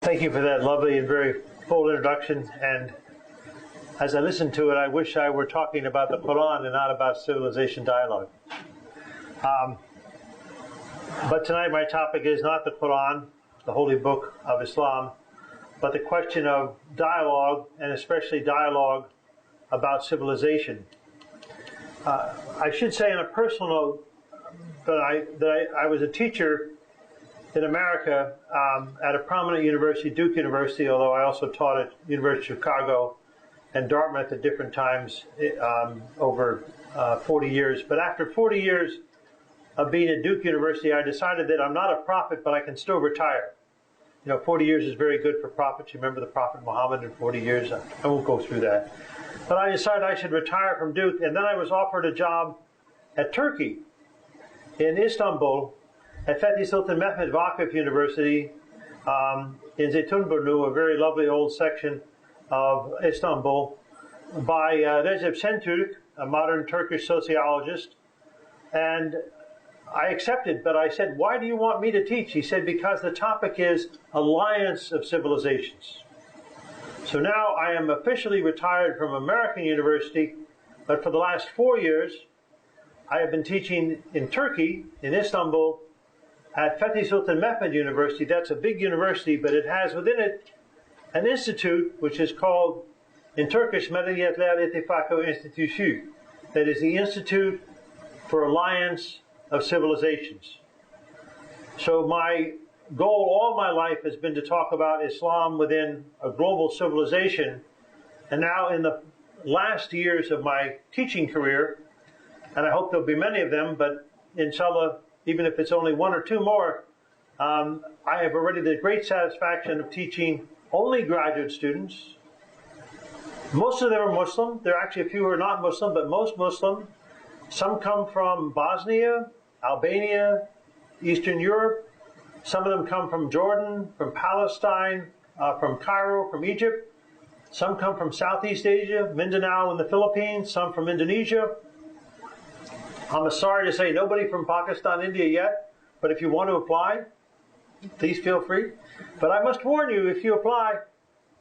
Thank you for that lovely and very full introduction. And as I listened to it, I wish I were talking about the Quran and not about civilization dialogue. But tonight my topic is not the Quran, the holy book of Islam, but the question of dialogue, and especially dialogue about civilization. I should say on a personal note that I was a teacher in America at a prominent university, Duke University, although I also taught at University of Chicago and Dartmouth at different times over 40 years. But after 40 years of being at Duke University, I decided that I'm not a prophet, but I can still retire. 40 years is very good for prophets. You remember the Prophet Muhammad in 40 years? I won't go through that. But I decided I should retire from Duke, and then I was offered a job at Turkey, in Istanbul, at Fethi Sultan Mehmed Vakıf University in Zeytinburnu, a very lovely old section of Istanbul, by Recep Şentürk, a modern Turkish sociologist. And I accepted, but I said, "Why do you want me to teach?" He said, "Because the topic is Alliance of Civilizations." So now I am officially retired from American University, but for the last 4 years, I have been teaching in Turkey, in Istanbul, at Fethi Sultan Mehmed University. That's a big university, but it has within it an institute which is called, in Turkish, Medeniyetler İttifakı Enstitüsü. That is the Institute for Alliance of Civilizations. So my goal all my life has been to talk about Islam within a global civilization. And now in the last years of my teaching career, and I hope there'll be many of them, but inshallah, even if it's only one or two more, I have already the great satisfaction of teaching only graduate students. Most of them are Muslim. There are actually a few who are not Muslim, but most Muslim. Some come from Bosnia, Albania, Eastern Europe. Some of them come from Jordan, from Palestine, from Cairo, from Egypt. Some come from Southeast Asia, Mindanao in the Philippines, some from Indonesia. I'm sorry to say nobody from Pakistan, India yet, but if you want to apply, please feel free. But I must warn you, if you apply,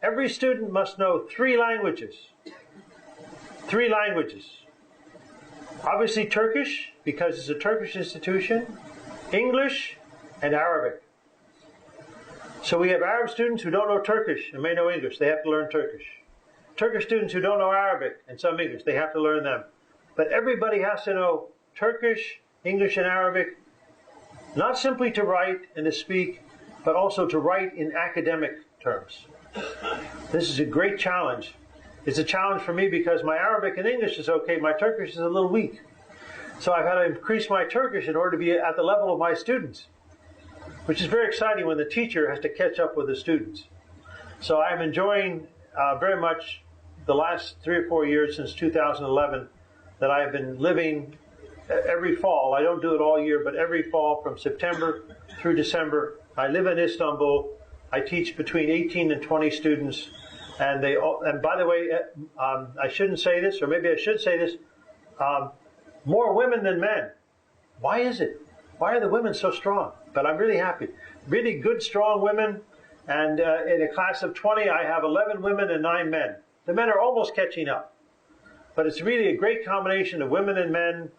every student must know 3 languages. 3 languages. Obviously Turkish, because it's a Turkish institution, English, and Arabic. So we have Arab students who don't know Turkish and may know English. They have to learn Turkish. Turkish students who don't know Arabic and some English. They have to learn them. But everybody has to know Turkish, English, and Arabic, not simply to write and to speak, but also to write in academic terms. This is a great challenge. It's a challenge for me because my Arabic and English is okay, my Turkish is a little weak. So I've had to increase my Turkish in order to be at the level of my students, which is very exciting when the teacher has to catch up with the students. So I'm enjoying very much the last 3 or 4 years since 2011 that I have been living every fall. I don't do it all year, but every fall from September through December. I live in Istanbul. I teach between 18 and 20 students. And by the way, I shouldn't say this, or maybe I should say this, more women than men. Why is it? Why are the women so strong? But I'm really happy. Really good, strong women. And in a class of 20, I have 11 women and 9 men. The men are almost catching up. But it's really a great combination of women and men,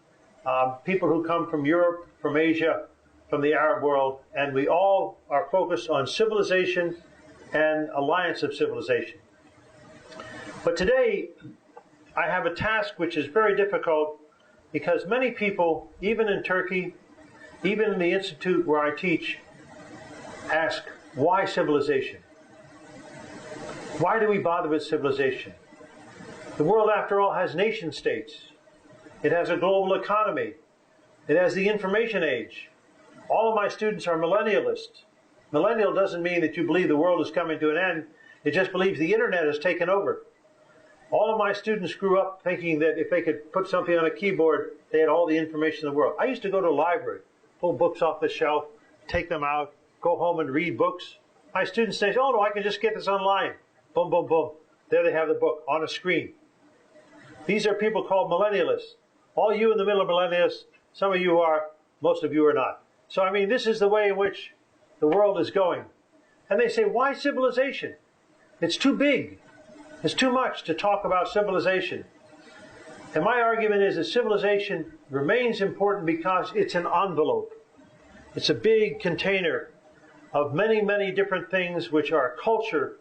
people who come from Europe, from Asia, from the Arab world, and we all are focused on civilization and alliance of civilization. But today, I have a task which is very difficult because many people, even in Turkey, even in the institute where I teach, ask, why civilization? Why do we bother with civilization? The world, after all, has nation states. It has a global economy. It has the information age. All of my students are millennialists. Millennial doesn't mean that you believe the world is coming to an end. It just believes the internet has taken over. All of my students grew up thinking that if they could put something on a keyboard, they had all the information in the world. I used to go to a library, pull books off the shelf, take them out, go home and read books. My students say, "Oh no, I can just get this online." Boom, boom, boom. There they have the book on a screen. These are people called millennialists. All you in the middle of millennialists, some of you are, most of you are not. So I mean, this is the way in which the world is going. And they say, why civilization? It's too big. It's too much to talk about civilization. And my argument is that civilization remains important because it's an envelope. It's a big container of many, many different things which are culture.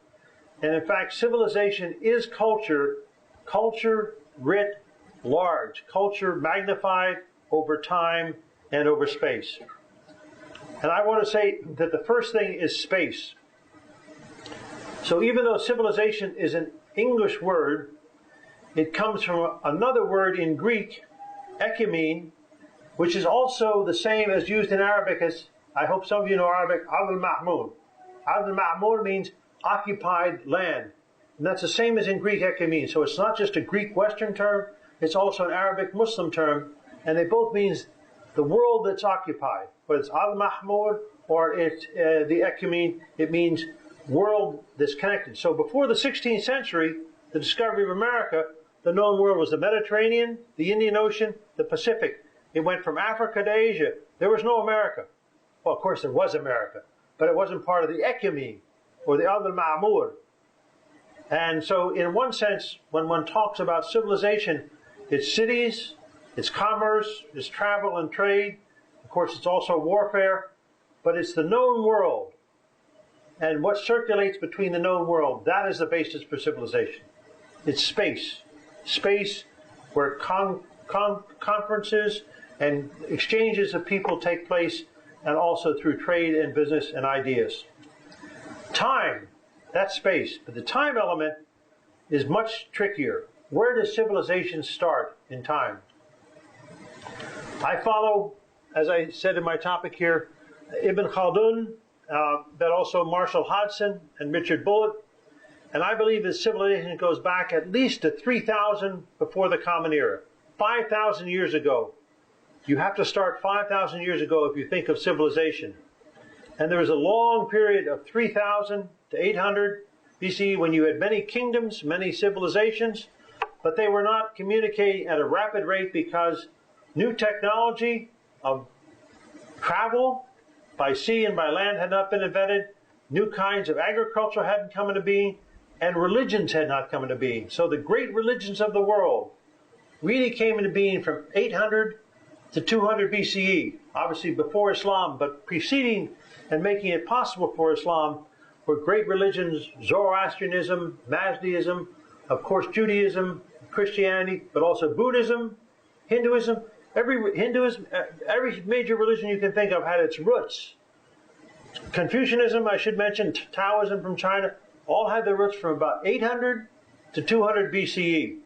And in fact, civilization is culture, culture writ large, culture magnified over time and over space. And I want to say that the first thing is space. So even though civilization is an English word, it comes from another word in Greek, ekumene, which is also the same as used in Arabic as, I hope some of you know Arabic, al-Ma'mur. Al-Ma'mur means occupied land. And that's the same as in Greek ekumene. So it's not just a Greek Western term, it's also an Arabic Muslim term, and they both mean the world that's occupied. Whether it's al-Ma'mur or it's the ekumene, it means world that's connected. So before the 16th century, the discovery of America, the known world was the Mediterranean, the Indian Ocean, the Pacific. It went from Africa to Asia. There was no America. Well, of course there was America, but it wasn't part of the ekumene or the al-Ma'mur. And so in one sense, when one talks about civilization, it's cities, it's commerce, it's travel and trade. Of course, it's also warfare, but it's the known world. And what circulates between the known world, that is the basis for civilization. It's space. Space where conferences and exchanges of people take place, and also through trade and business and ideas. Time, that's space. But the time element is much trickier. Where does civilization start in time? I follow, as I said in my topic here, Ibn Khaldun, but also Marshall Hodgson and Richard Bullitt. And I believe that civilization goes back at least to 3,000 before the Common Era. 5,000 years ago. You have to start 5,000 years ago if you think of civilization. And there was a long period of 3,000 to 800 BCE when you had many kingdoms, many civilizations, but they were not communicating at a rapid rate because new technology of travel by sea and by land had not been invented, new kinds of agriculture hadn't come into being, and religions had not come into being. So the great religions of the world really came into being from 800 to 200 BCE, obviously before Islam, but preceding and making it possible for Islam were great religions, Zoroastrianism, Mazdaism, of course Judaism, Christianity, but also Buddhism, Hinduism. Every major religion you can think of had its roots. Confucianism, I should mention, Taoism from China, all had their roots from about 800 to 200 BCE.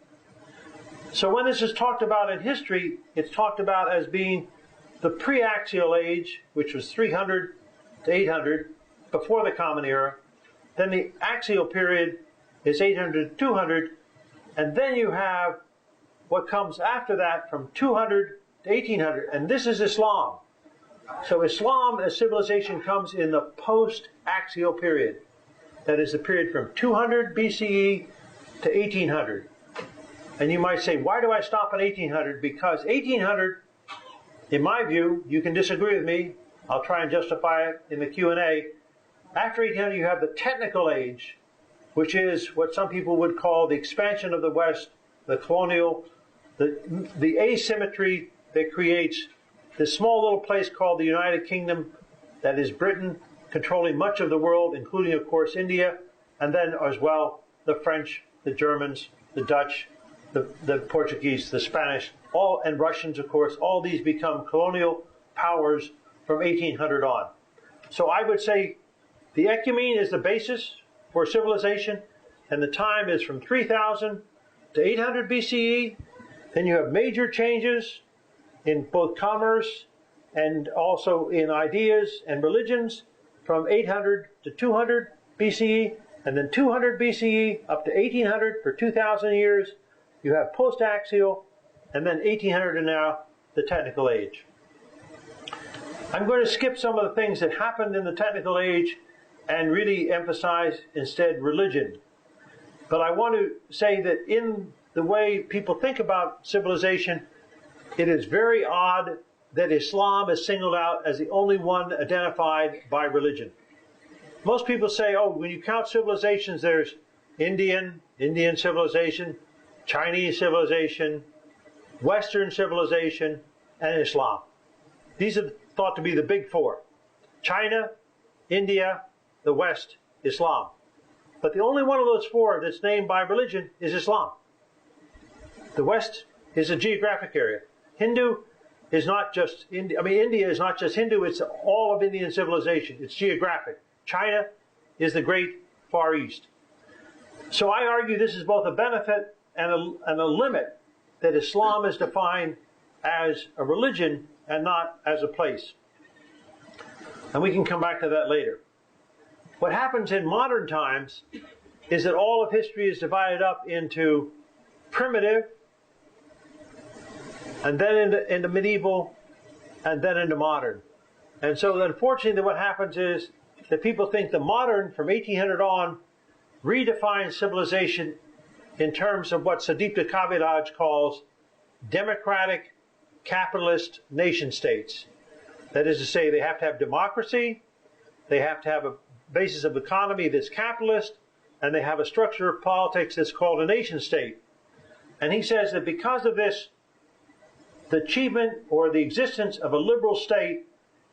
So when this is talked about in history, it's talked about as being the pre-axial age, which was 300 to 800, before the Common Era. Then the axial period is 800 to 200, and then you have what comes after that from 200 to 1800, and this is Islam. So Islam as civilization comes in the post-axial period. That is the period from 200 BCE to 1800. And you might say, why do I stop at 1800? Because 1800, in my view, you can disagree with me, I'll try and justify it in the Q&A. After 1800, you have the technical age, which is what some people would call the expansion of the West, the colonial, the asymmetry that creates this small little place called the United Kingdom, that is Britain, controlling much of the world, including, of course, India, and then as well the French, the Germans, the Dutch, the Portuguese, the Spanish, all, and Russians, of course. All these become colonial powers from 1800 on. So I would say the ecumene is the basis for civilization, and the time is from 3000 to 800 BCE. Then you have major changes in both commerce and also in ideas and religions from 800 to 200 BCE, and then 200 BCE up to 1800 for 2,000 years. You have post-axial, and then 1800 and now the technical age. I'm going to skip some of the things that happened in the technical age and really emphasize instead religion. But I want to say that in the way people think about civilization, it is very odd that Islam is singled out as the only one identified by religion. Most people say, oh, when you count civilizations, there's Indian civilization, Chinese civilization, Western civilization, and Islam. These are thought to be the big four. China, India, the West, Islam. But the only one of those four that's named by religion is Islam. The West is a geographic area. Hindu is not just India. I mean, India is not just Hindu, it's all of Indian civilization. It's geographic. China is the great Far East. So I argue this is both a benefit and a limit, that Islam is defined as a religion and not as a place. And we can come back to that later. What happens in modern times is that all of history is divided up into primitive, and then into medieval, and then into modern. And so unfortunately what happens is that people think the modern, from 1800 on, redefines civilization in terms of what Sadipta Kaviraj calls democratic capitalist nation states. That is to say, they have to have democracy, they have to have a basis of economy that's capitalist, and they have a structure of politics that's called a nation state. And he says that because of this, the achievement or the existence of a liberal state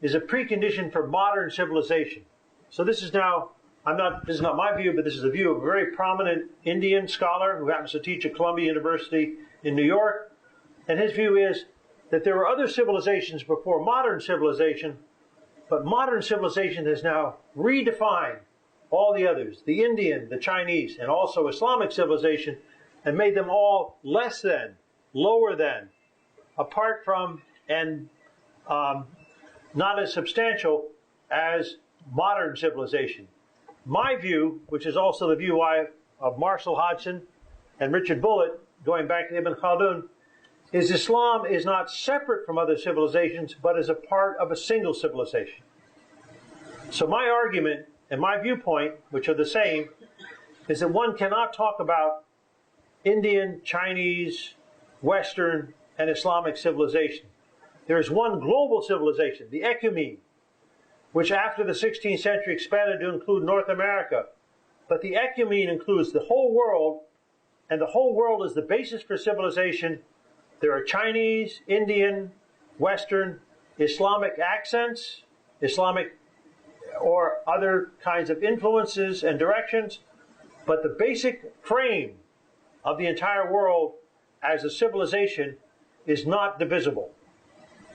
is a precondition for modern civilization. So this is now, this is not my view, but this is the view of a very prominent Indian scholar who happens to teach at Columbia University in New York. And his view is that there were other civilizations before modern civilization, but modern civilization has now redefined all the others, the Indian, the Chinese, and also Islamic civilization, and made them all less than, lower than, apart from, and not as substantial as modern civilization. My view, which is also the view of Marshall Hodgson and Richard Bullitt, going back to Ibn Khaldun, is Islam is not separate from other civilizations, but is a part of a single civilization. So my argument and my viewpoint, which are the same, is that one cannot talk about Indian, Chinese, Western, and Islamic civilization. There is one global civilization, the ecumene, which after the 16th century expanded to include North America. But the ecumene includes the whole world, and the whole world is the basis for civilization. There are Chinese, Indian, Western, Islamic accents, Islamic or other kinds of influences and directions, but the basic frame of the entire world as a civilization is not divisible.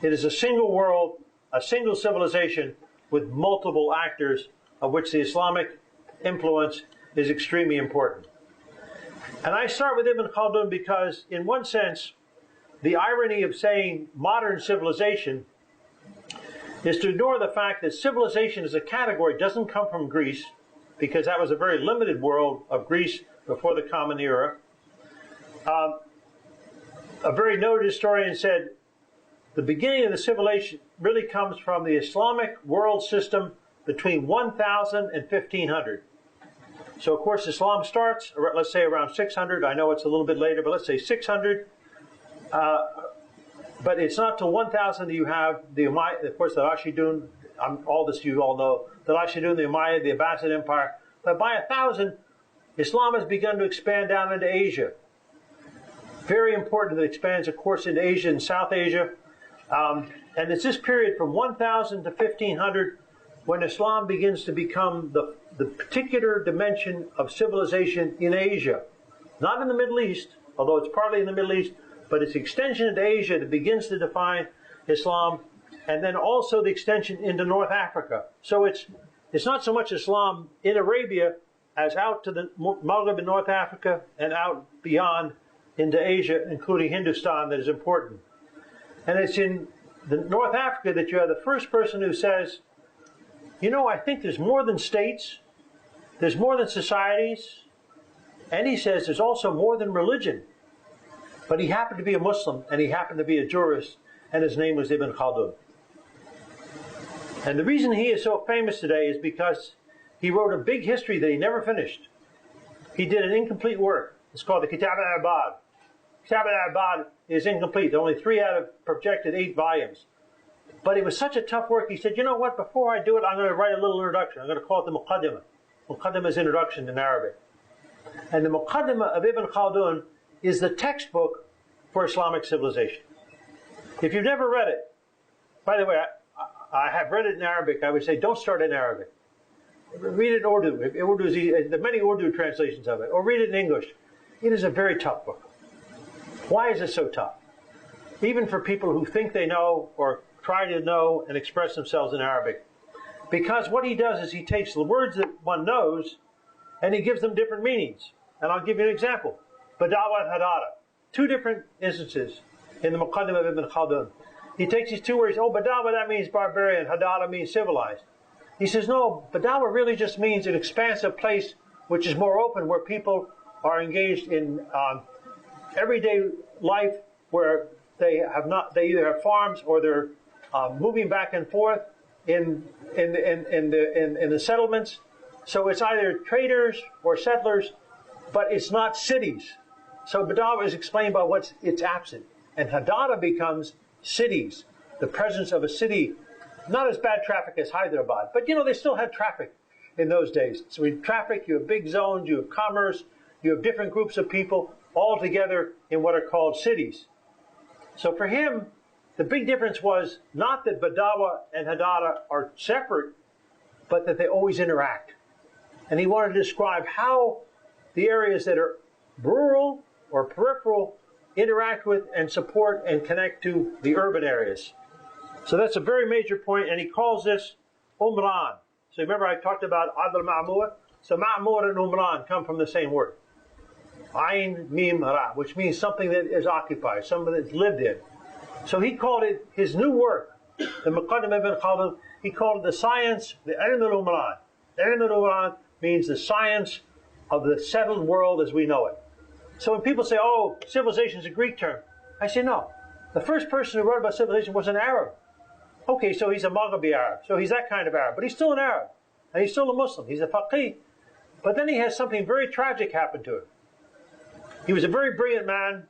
It is a single world, a single civilization with multiple actors, of which the Islamic influence is extremely important. And I start with Ibn Khaldun because, in one sense, the irony of saying modern civilization is to ignore the fact that civilization as a category doesn't come from Greece, because that was a very limited world of Greece before the Common Era. A very noted historian said, the beginning of the civilization really comes from the Islamic world system between 1000 and 1500. So, of course, Islam starts, let's say, around 600. I know it's a little bit later, but let's say 600. But it's not till 1000 that you have the Umayyad, of course, the Rashidun, all this you all know, the Rashidun, the Umayyad, the Abbasid Empire. But by 1000, Islam has begun to expand down into Asia. Very important that it expands, of course, into Asia and South Asia. And it's this period from 1000 to 1500 when Islam begins to become the particular dimension of civilization in Asia. Not in the Middle East, although it's partly in the Middle East, but it's extension into Asia that begins to define Islam, and then also the extension into North Africa. So it's not so much Islam in Arabia as out to the Maghreb in North Africa and out beyond into Asia, including Hindustan, that is important. And it's in the North Africa that you have the first person who says, you know, I think there's more than states, there's more than societies, and he says there's also more than religion. But he happened to be a Muslim, and he happened to be a jurist, and his name was Ibn Khaldun. And the reason he is so famous today is because he wrote a big history that he never finished. He did an incomplete work. It's called the Kitab al-Ibad. Kitab al-Ibad is incomplete. There are only 3 out of projected 8 volumes. But it was such a tough work, he said, you know what, before I do it, I'm going to write a little introduction. I'm going to call it the Muqaddimah. Muqaddimah is introduction in Arabic. And the Muqaddimah of Ibn Khaldun is the textbook for Islamic civilization. If you've never read it, by the way, I have read it in Arabic. I would say don't start in Arabic. Read it in Urdu. Urdu is there are many Urdu translations of it. Or read it in English. It is a very tough book. Why is it so tough? Even for people who think they know or try to know and express themselves in Arabic. Because what he does is he takes the words that one knows and he gives them different meanings. And I'll give you an example. Badawa and Hadara. Two different instances in the Muqaddimah of Ibn Khaldun. He takes these two words, Badawa, that means barbarian, Hadara means civilized. He says, no, Badawa really just means an expansive place which is more open, where people are engaged in everyday life, where they either have farms or they're moving back and forth in the settlements. So it's either traders or settlers, but it's not cities. So Badawa is explained by it's absent. And Hadara becomes cities, the presence of a city. Not as bad traffic as Hyderabad, but they still had traffic in those days. So in traffic, you have big zones, you have commerce, you have different groups of people all together in what are called cities. So for him, the big difference was not that Badawa and Hadara are separate, but that they always interact. And he wanted to describe how the areas that are rural or peripheral interact with and support and connect to the urban areas. So that's a very major point, and he calls this Umran. So remember I talked about Adl Ma'mur? So Ma'mur and Umran come from the same word. Ayn, Mim, Ra, which means something that is occupied, something that's lived in. So he called it his new work, the Muqaddimah ibn Khaldun, he called it the science, the Ilm al-Umran. Ilm al-Umran means the science of the settled world as we know it. So when people say, civilization is a Greek term, I say no. The first person who wrote about civilization was an Arab. Okay, so he's a Maghribi Arab, so he's that kind of Arab, but he's still an Arab, and he's still a Muslim, he's a faqih. But then he has something very tragic happen to him. He was a very brilliant man.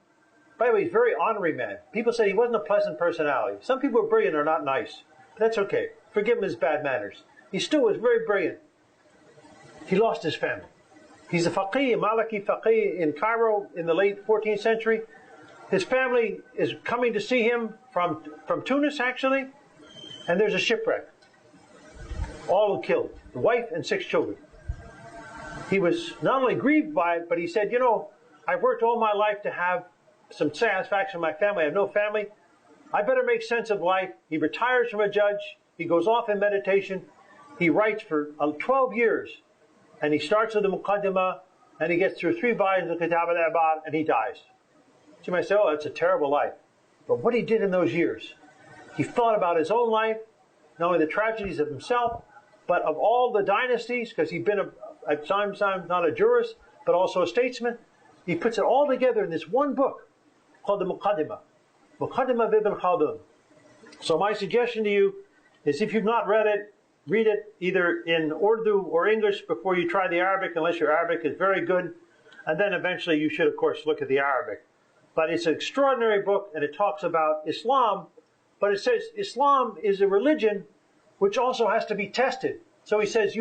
By the way, he's a very honorary man. People say he wasn't a pleasant personality. Some people are brilliant are not nice. But that's okay. Forgive him his bad manners. He still was very brilliant. He lost his family. He's a faqih, a Maliki faqih in Cairo in the late 14th century. His family is coming to see him from Tunis, actually, and there's a shipwreck. All killed, the wife and 6 children. He was not only grieved by it, but he said, I've worked all my life to have some satisfaction in my family. I have no family. I better make sense of life. He retires from a judge. He goes off in meditation. He writes for 12 years. And he starts with the Muqaddimah, and he gets through 3 volumes of Kitab al-Ibad, and he dies. So you might say, that's a terrible life. But what he did in those years, he thought about his own life, not only the tragedies of himself, but of all the dynasties, because he'd been at times not a jurist, but also a statesman. He puts it all together in this one book called the Muqaddimah. Muqaddimah of Ibn Khaldun. So my suggestion to you is, if you've not read it, read it either in Urdu or English before you try the Arabic, unless your Arabic is very good. And then eventually you should, of course, look at the Arabic. But it's an extraordinary book, and it talks about Islam. But it says Islam is a religion which also has to be tested. So he says,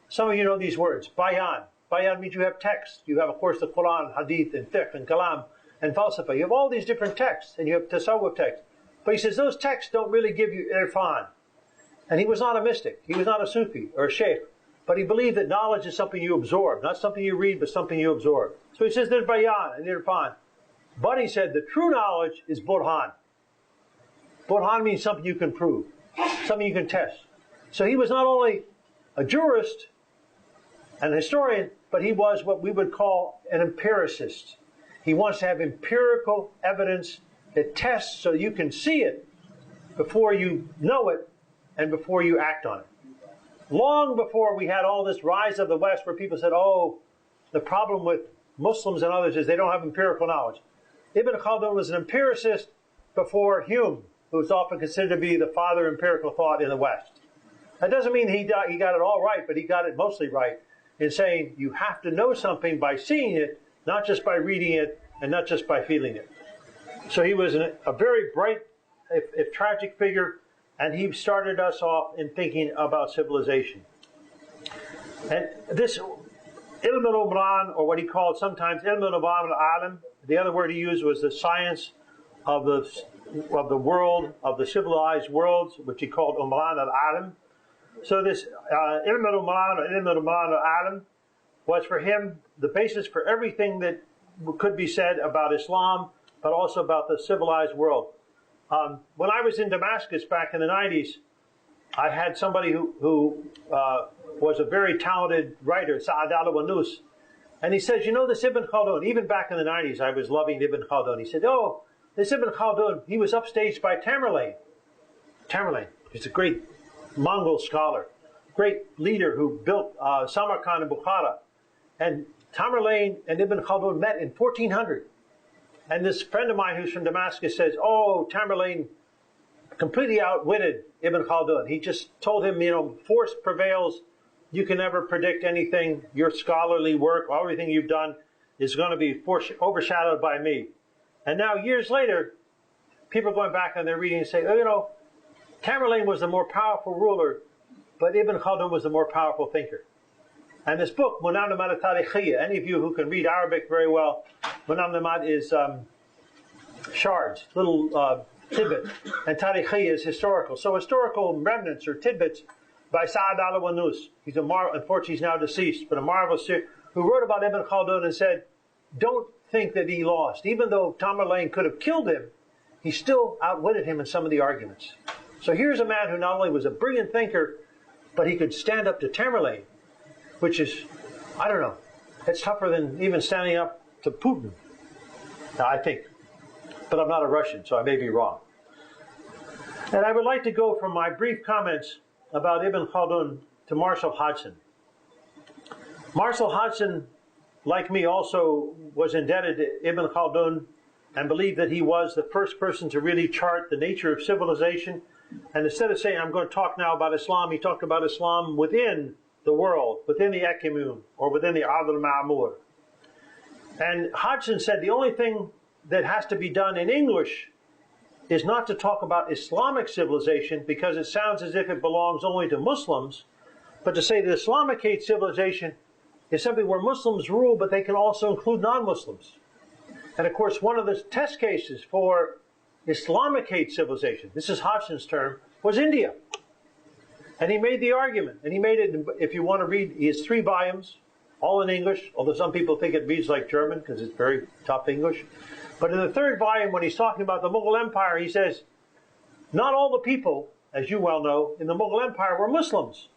some of you know these words, bayan. Bayan means you have text. You have, of course, the Quran, Hadith, and Fiqh, and Kalam, and Falsafa. You have all these different texts, and you have Tasawwuf texts. But he says those texts don't really give you irfan. And he was not a mystic. He was not a Sufi or a sheikh. But he believed that knowledge is something you absorb, not something you read, but something you absorb. So he says there's bayan and irfan. But he said the true knowledge is burhan. Burhan means something you can prove, something you can test. So he was not only a jurist and a historian, but he was what we would call an empiricist. He wants to have empirical evidence that tests so you can see it before you know it and before you act on it. Long before we had all this rise of the West where people said, the problem with Muslims and others is they don't have empirical knowledge. Ibn Khaldun was an empiricist before Hume, who is often considered to be the father of empirical thought in the West. That doesn't mean he got it all right, but he got it mostly right in saying you have to know something by seeing it, not just by reading it, and not just by feeling it. So he was a very bright, if tragic figure, and he started us off in thinking about civilization. And this Ilm al-Umran, or what he called sometimes Ilm al-Umran al-Alam, the other word he used was the science of the world, of the civilized worlds, which he called Umran al-Alam. So this Ilm al-Umran or Ilm al-Umran al-Alam was for him the basis for everything that could be said about Islam, but also about the civilized world. When I was in Damascus back in the 90s, I had somebody who was a very talented writer, Sa'ad al-Wanus, and he says, you know this Ibn Khaldun, even back in the 90s I was loving Ibn Khaldun. He said, oh, this Ibn Khaldun, he was upstaged by Tamerlane. Tamerlane, he's a great Mongol scholar, great leader who built Samarkand and Bukhara. And Tamerlane and Ibn Khaldun met in 1400. And this friend of mine who's from Damascus says, oh, Tamerlane completely outwitted Ibn Khaldun. He just told him, you know, force prevails. You can never predict anything. Your scholarly work, everything you've done is going to be overshadowed by me. And now, years later, people are going back and they're reading and say, oh, you know, Tamerlane was the more powerful ruler, but Ibn Khaldun was the more powerful thinker. And this book, Munam-Namat al-Tarikhiyya, any of you who can read Arabic very well, Munam-Namat is shards, little tidbits, and Tarikhiyya is historical. So historical remnants or tidbits by Sa'ad al-Wanus. He's unfortunately he's now deceased, but a marvelous who wrote about Ibn Khaldun and said, don't think that he lost. Even though Tamerlane could have killed him, he still outwitted him in some of the arguments. So here's a man who not only was a brilliant thinker, but he could stand up to Tamerlane, which is, I don't know, it's tougher than even standing up to Putin, I think. But I'm not a Russian, so I may be wrong. And I would like to go from my brief comments about Ibn Khaldun to Marshall Hodgson. Marshall Hodgson, like me, also was indebted to Ibn Khaldun and believed that he was the first person to really chart the nature of civilization. And instead of saying, I'm going to talk now about Islam, he talked about Islam within the world, within the Ekimun, or within the Ard al-Ma'mur. And Hodgson said the only thing that has to be done in English is not to talk about Islamic civilization because it sounds as if it belongs only to Muslims, but to say that Islamic civilization is something where Muslims rule, but they can also include non-Muslims. And of course, one of the test cases for Islamic civilization, this is Hodgson's term, was India. And he made the argument, and he made it, if you want to read, he has 3 volumes, all in English, although some people think it reads like German because it's very tough English. But in the 3rd volume, when he's talking about the Mughal Empire, he says, not all the people, as you well know, in the Mughal Empire were Muslims,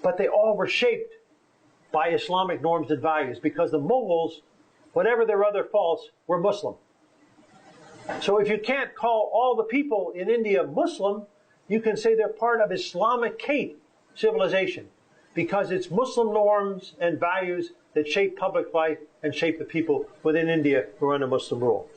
but they all were shaped by Islamic norms and values because the Mughals, whatever their other faults, were Muslim. So if you can't call all the people in India Muslim, you can say they're part of Islamic civilization because it's Muslim norms and values that shape public life and shape the people within India who are under Muslim rule.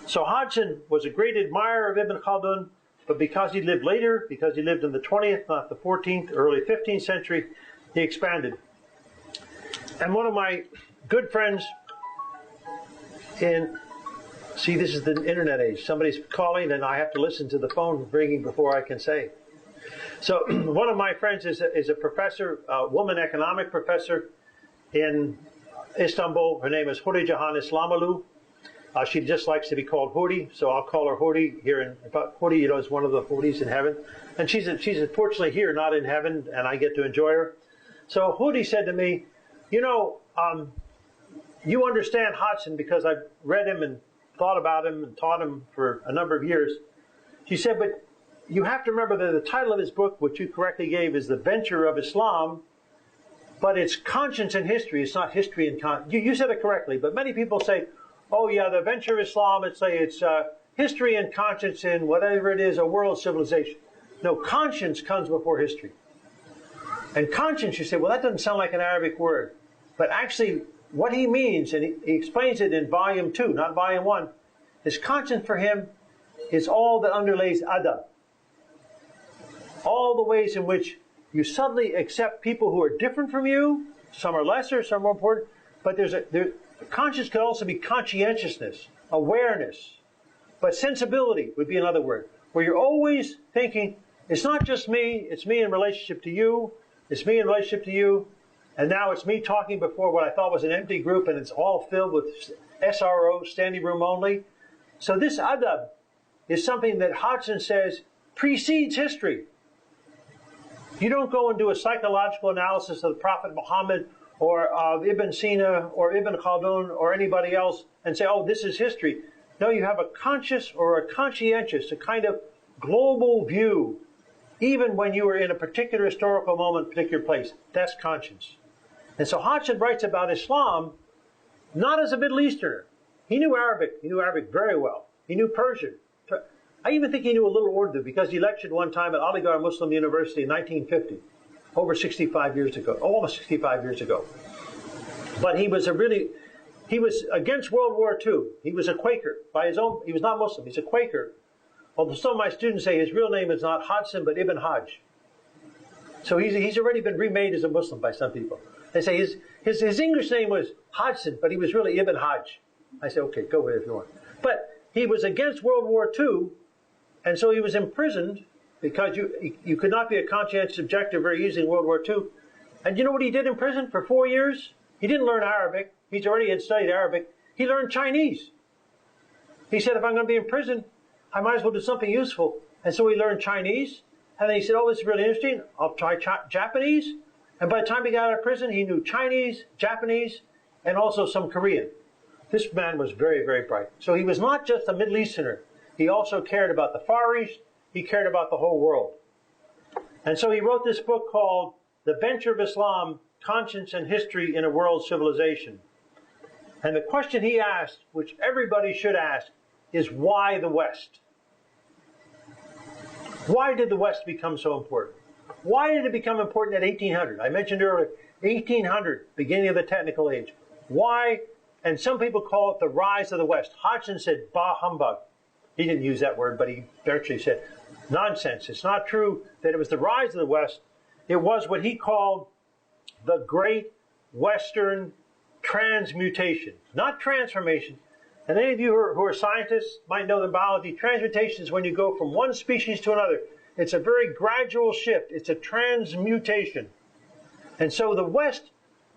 So Hodgson was a great admirer of Ibn Khaldun, but because he lived later, because he lived in the 20th, not the 14th, early 15th century, he expanded. And one of my good friends see, this is the internet age. Somebody's calling and I have to listen to the phone ringing before I can say. So one of my friends is a professor, a woman economic professor in Istanbul. Her name is Huri Jahan Islamalu. She just likes to be called Huri, so I'll call her Huri here. Huri, you know, is one of the Huris in heaven. And she's unfortunately here, not in heaven, and I get to enjoy her. So Huri said to me, you know, you understand Hodgson because I've read him and thought about him and taught him for a number of years. She said, but you have to remember that the title of his book, which you correctly gave, is The Venture of Islam, but it's conscience and history. It's not history and conscience. You said it correctly, but many people say, oh yeah, the venture of Islam, it's history and conscience in whatever it is, a world civilization. No, conscience comes before history. And conscience, you say, well, that doesn't sound like an Arabic word. But actually, what he means, and he explains it in volume 2, not volume 1, is conscience for him is all that underlays adab. All the ways in which you suddenly accept people who are different from you, some are lesser, some are more important, but conscience could also be conscientiousness, awareness, but sensibility would be another word, where you're always thinking, It's not just me, it's me in relationship to you, it's me in relationship to you, and now it's me talking before what I thought was an empty group, and it's all filled with SRO, standing room only. So this adab is something that Hodgson says precedes history. You don't go and do a psychological analysis of the Prophet Muhammad or of Ibn Sina or Ibn Khaldun or anybody else and say, oh, this is history. No, you have a conscious or a conscientious, a kind of global view, even when you are in a particular historical moment, particular place. That's conscience. And so Hodgson writes about Islam not as a Middle Easterner. He knew Arabic. He knew Arabic very well. He knew Persian. I even think he knew a little Urdu because he lectured one time at Aligarh Muslim University in 1950, over 65 years ago, almost 65 years ago. But he was against World War II. He was a Quaker by his own. He was not Muslim. He's a Quaker. Although some of my students say his real name is not Hodgson, but Ibn Hajj. So he's already been remade as a Muslim by some people. They say his English name was Hodgson, but he was really Ibn Hajj. I say, okay, go with it if you want. But he was against World War II, and so he was imprisoned because you could not be a conscientious objector very easily in World War II. And you know what he did in prison for 4 years? He didn't learn Arabic. He's already had studied Arabic. He learned Chinese. He said, if I'm going to be in prison, I might as well do something useful. And so he learned Chinese. And then he said, oh, this is really interesting. I'll try Japanese. And by the time he got out of prison, he knew Chinese, Japanese, and also some Korean. This man was very, very bright. So he was not just a Middle Easterner. He also cared about the Far East. He cared about the whole world. And so he wrote this book called The Venture of Islam, Conscience and History in a World Civilization. And the question he asked, which everybody should ask, is why the West? Why did the West become so important? Why did it become important at 1800? I mentioned earlier, 1800, beginning of the technical age. Why? And some people call it the rise of the West. Hodgson said, bah humbug. He didn't use that word, but he virtually said, nonsense. It's not true that it was the rise of the West. It was what he called the great Western transmutation, not transformation. And any of you who are scientists might know in biology, transmutation is when you go from one species to another. It's a very gradual shift. It's a transmutation. And so the West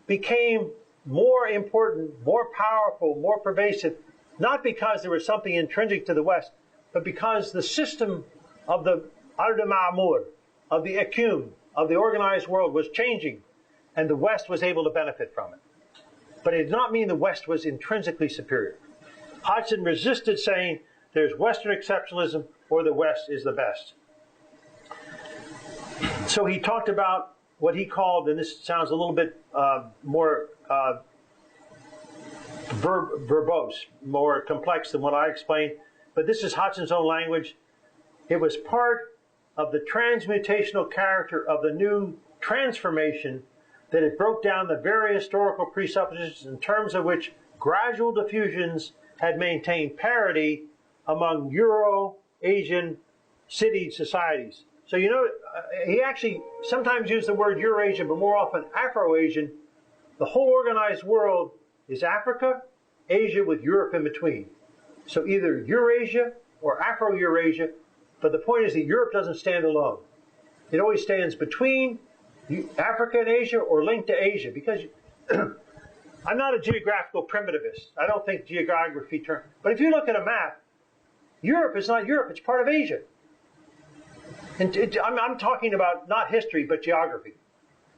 became more important, more powerful, more pervasive, not because there was something intrinsic to the West, but because the system of the Ard Ma'mur, of the Akum, of the organized world was changing, and the West was able to benefit from it. But it did not mean the West was intrinsically superior. Hodgson resisted saying there's Western exceptionalism or the West is the best. So he talked about what he called, and this sounds a little bit more verbose, more complex than what I explained, but this is Hodgson's own language. It was part of the transmutational character of the new transformation that it broke down the various historical presuppositions in terms of which gradual diffusions had maintained parity among Euro-Asian citied societies. So you know, he actually sometimes used the word Eurasian, but more often Afro-Asian. The whole organized world is Africa, Asia with Europe in between. So either Eurasia or Afro-Eurasia, but the point is that Europe doesn't stand alone. It always stands between Africa and Asia or linked to Asia, because I'm not a geographical primitivist. I don't think geography turns. But if you look at a map, Europe is not Europe, it's part of Asia. And I'm talking about not history, but geography.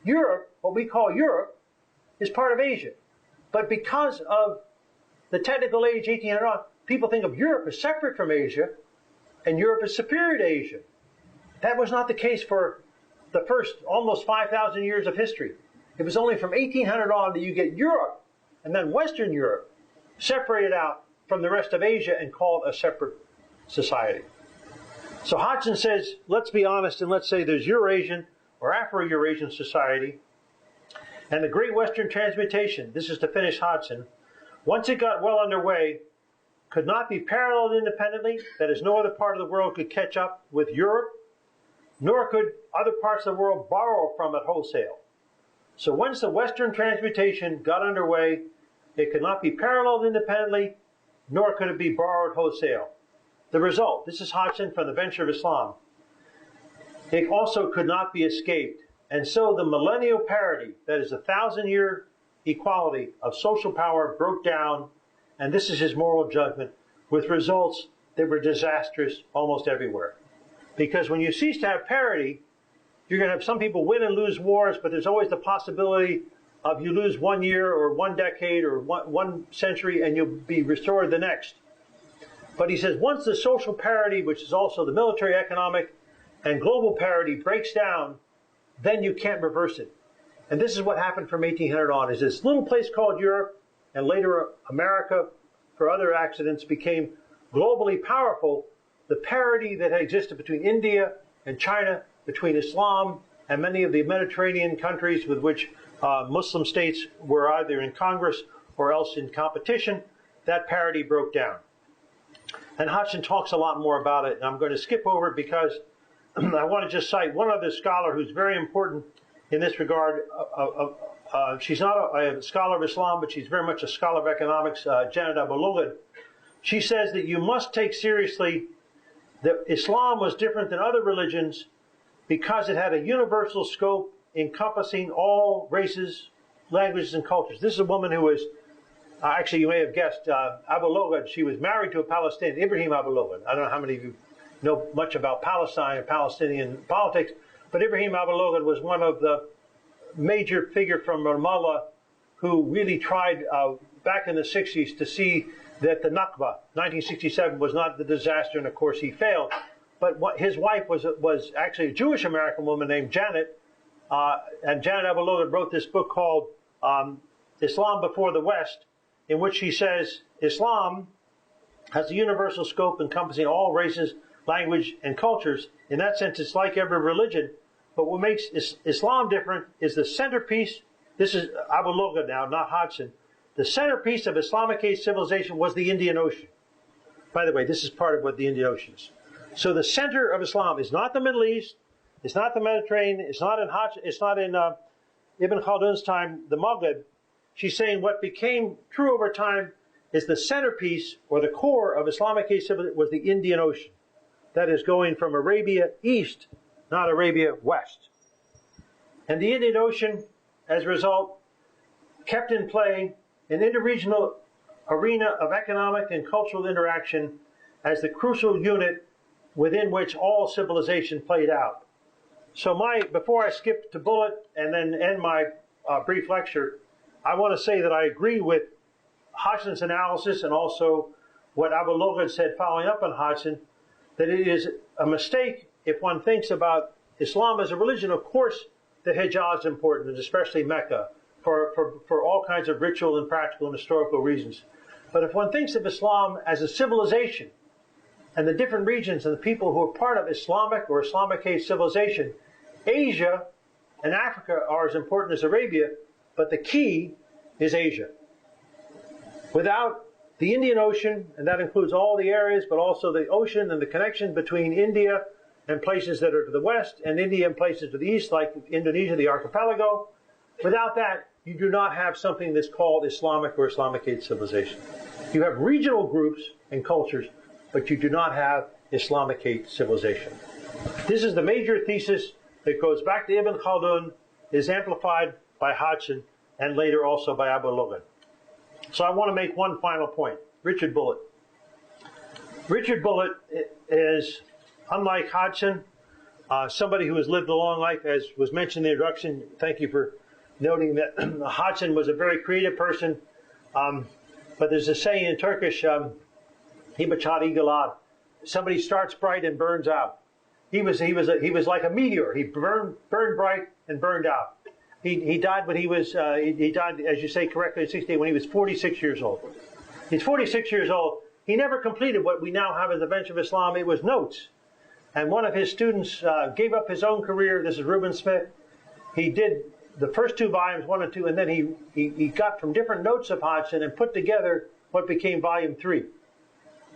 Europe, what we call Europe, is part of Asia. But because of the technical age, 1800 on, people think of Europe as separate from Asia, and Europe is superior to Asia. That was not the case for the first almost 5,000 years of history. It was only from 1800 on that you get Europe, and then Western Europe, separated out from the rest of Asia and called a separate society. So Hodgson says, let's be honest and let's say there's Eurasian or Afro-Eurasian society, and the Great Western Transmutation, this is to finish Hodgson, once it got well underway, could not be paralleled independently, that is, no other part of the world could catch up with Europe, nor could other parts of the world borrow from it wholesale. So once the Western transmutation got underway, it could not be paralleled independently, nor could it be borrowed wholesale. The result, this is Hodgson from The Venture of Islam. it also could not be escaped. And so the millennial parity, that is the 1,000-year equality of social power, broke down, and this is his moral judgment, with results that were disastrous almost everywhere. Because when you cease to have parity, you're going to have some people win and lose wars, but there's always the possibility of you lose 1 year or 1 decade or one century and you'll be restored the next. But he says once the social parity, which is also the military, economic, and global parity breaks down, then you can't reverse it. And this is what happened from 1800 on, is this little place called Europe, and later America, for other accidents, became globally powerful. The parity that had existed between India and China, between Islam and many of the Mediterranean countries with which Muslim states were either in Congress or else in competition, that parity broke down. And Hodgson talks a lot more about it, and I'm going to skip over it because I want to just cite one other scholar who's very important in this regard. She's not a scholar of Islam, but she's very much a scholar of economics, Janet Abu-Lughod. She says that you must take seriously that Islam was different than other religions because it had a universal scope encompassing all races, languages, and cultures. This is a woman who was, actually you may have guessed, Abu-Lughod. She was married to a Palestinian, Ibrahim Abu-Lughod. I don't know how many of you know much about Palestine and Palestinian politics, but Ibrahim Abu-Lughod was one of the major figure from Ramallah who really tried back in the 60s to see that the Nakba, 1967, was not the disaster, and of course he failed. But his wife was actually a Jewish American woman named Janet, and Janet Abu-Lughod wrote this book called Islam Before the West, in which she says Islam has a universal scope encompassing all races, language, and cultures. In that sense, it's like every religion. But what makes Islam different is the centerpiece. This is Abu-Lughod now, not Hodgson. The centerpiece of Islamic age civilization was the Indian Ocean. By the way, this is part of what the Indian Ocean is. So the center of Islam is not the Middle East, it's not the Mediterranean, it's not in Ibn Khaldun's time, the Maghreb. She's saying what became true over time is the centerpiece or the core of Islamic age civilization was the Indian Ocean. That is going from Arabia east, not Arabia west. And the Indian Ocean, as a result, kept in play an interregional arena of economic and cultural interaction as the crucial unit within which all civilization played out. So before I skip to Bullitt and then end my brief lecture, I want to say that I agree with Hodgson's analysis and also what Abu-Lughod said following up on Hodgson, that it is a mistake if one thinks about Islam as a religion. Of course, the Hijaz is important, and especially Mecca, for all kinds of ritual and practical and historical reasons. But if one thinks of Islam as a civilization, and the different regions and the people who are part of Islamic or Islamic age civilization, Asia and Africa are as important as Arabia, but the key is Asia. Without the Indian Ocean, and that includes all the areas, but also the ocean and the connection between India and places that are to the west, and India and places to the east, like Indonesia, the archipelago, without that, you do not have something that's called Islamic or Islamic age civilization. You have regional groups and cultures, but you do not have Islamic age civilization. This is the major thesis that goes back to Ibn Khaldun, is amplified by Hodgson, and later also by Abu-Lughod. So I want to make one final point. Richard Bullitt. Richard Bullitt is, unlike Hodgson, somebody who has lived a long life, as was mentioned in the introduction. Thank you for noting that Hodgson was a very creative person. But there's a saying in Turkish, Hibaçat İgilad, somebody starts bright and burns out. He was like a meteor. He burned bright and burned out. He died when he died, as you say correctly, at 68, when he was 46 years old. He's 46 years old. He never completed what we now have as the Bench of Islam. It was notes. And one of his students gave up his own career. This is Reuben Smith. He did the first 2 volumes, 1 and 2, and then he got from different notes of Hodgson and put together what became Volume 3.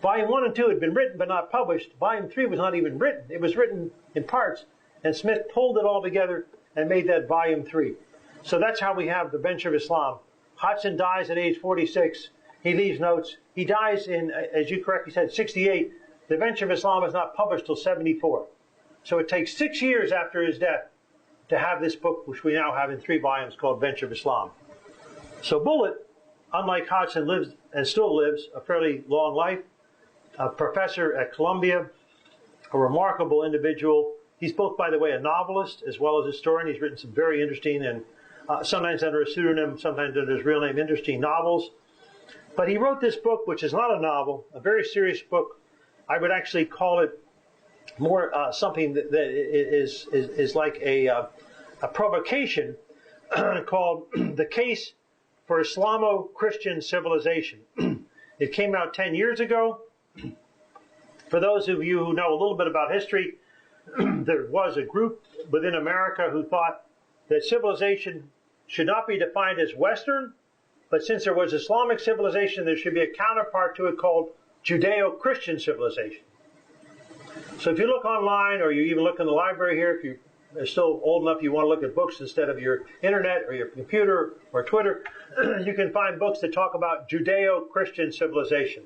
Volume 1 and 2 had been written but not published. Volume 3 was not even written. It was written in parts, and Smith pulled it all together and made that Volume 3. So that's how we have the Bench of Islam. Hodgson dies at age 46. He leaves notes. He dies in, as you correctly said, 68. The Bench of Islam is not published till 74. So it takes 6 years after his death to have this book, which we now have in 3 volumes, called Venture of Islam. So Bullitt, unlike Hodgson, lives and still lives a fairly long life. A professor at Columbia, a remarkable individual. He's both, by the way, a novelist as well as a historian. He's written some very interesting and sometimes under a pseudonym, sometimes under his real name, interesting novels. But he wrote this book, which is not a novel, a very serious book. I would actually call it more something that is like a provocation called The Case for Islamo-Christian Civilization. It came out 10 years ago. For those of you who know a little bit about history, there was a group within America who thought that civilization should not be defined as Western, but since there was Islamic civilization, there should be a counterpart to it called Judeo-Christian civilization. So if you look online, or you even look in the library here, if you're still old enough you want to look at books instead of your internet or your computer or Twitter, you can find books that talk about Judeo-Christian civilization.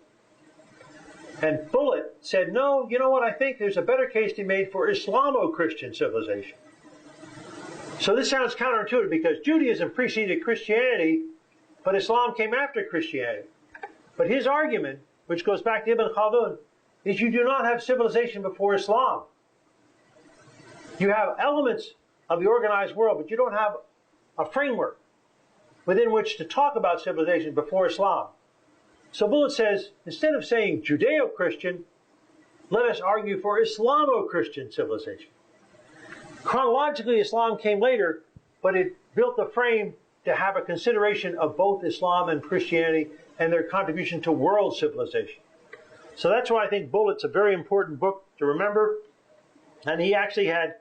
And Bullitt said, no, you know what, I think there's a better case to be made for Islamo-Christian civilization. So this sounds counterintuitive because Judaism preceded Christianity, but Islam came after Christianity. But his argument, which goes back to Ibn Khaldun, is you do not have civilization before Islam. You have elements of the organized world, but you don't have a framework within which to talk about civilization before Islam. So Bullitt says, instead of saying Judeo-Christian, let us argue for Islamo-Christian civilization. Chronologically, Islam came later, but it built the frame to have a consideration of both Islam and Christianity and their contribution to world civilization. So that's why I think Bullitt's a very important book to remember. And he actually had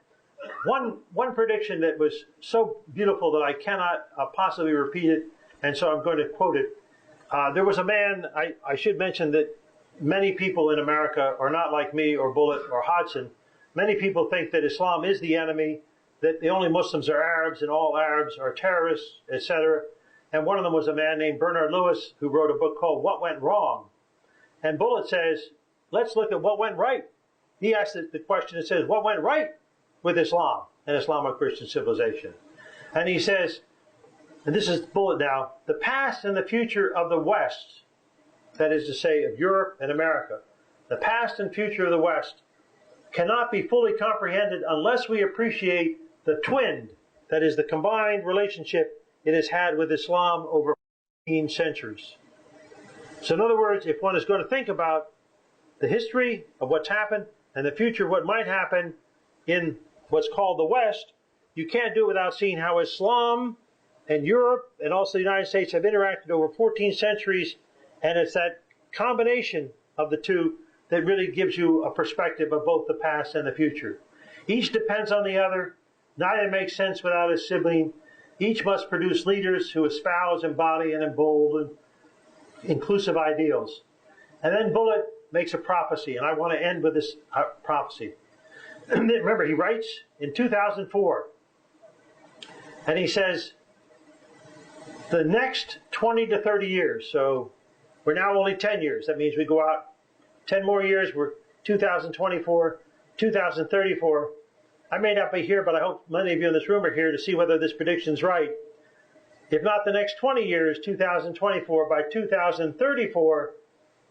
one prediction that was so beautiful that I cannot possibly repeat it, and so I'm going to quote it. There was a man, I should mention that many people in America are not like me or Bullitt or Hodgson. Many people think that Islam is the enemy, that the only Muslims are Arabs and all Arabs are terrorists, etc. And one of them was a man named Bernard Lewis, who wrote a book called What Went Wrong? And Bullitt says, let's look at what went right. He asked the question, it says, what went right with Islam and Islamo-Christian civilization? And he says, and this is Bullitt now, the past and the future of the West, that is to say of Europe and America, the past and future of the West cannot be fully comprehended unless we appreciate the twinned, that is the combined relationship it has had with Islam over 15 centuries. So in other words, if one is going to think about the history of what's happened and the future of what might happen in what's called the West, you can't do it without seeing how Islam and Europe and also the United States have interacted over 14 centuries, and it's that combination of the two that really gives you a perspective of both the past and the future. Each depends on the other. Neither makes sense without a sibling. Each must produce leaders who espouse, embody, and embolden inclusive ideals. And then Bullitt makes a prophecy, and I want to end with this prophecy. Remember, he writes in 2004, and he says, the next 20 to 30 years, so we're now only 10 years. That means we go out 10 more years, we're 2024, 2034. I may not be here, but I hope many of you in this room are here to see whether this prediction's right. If not the next 20 years, 2024, by 2034,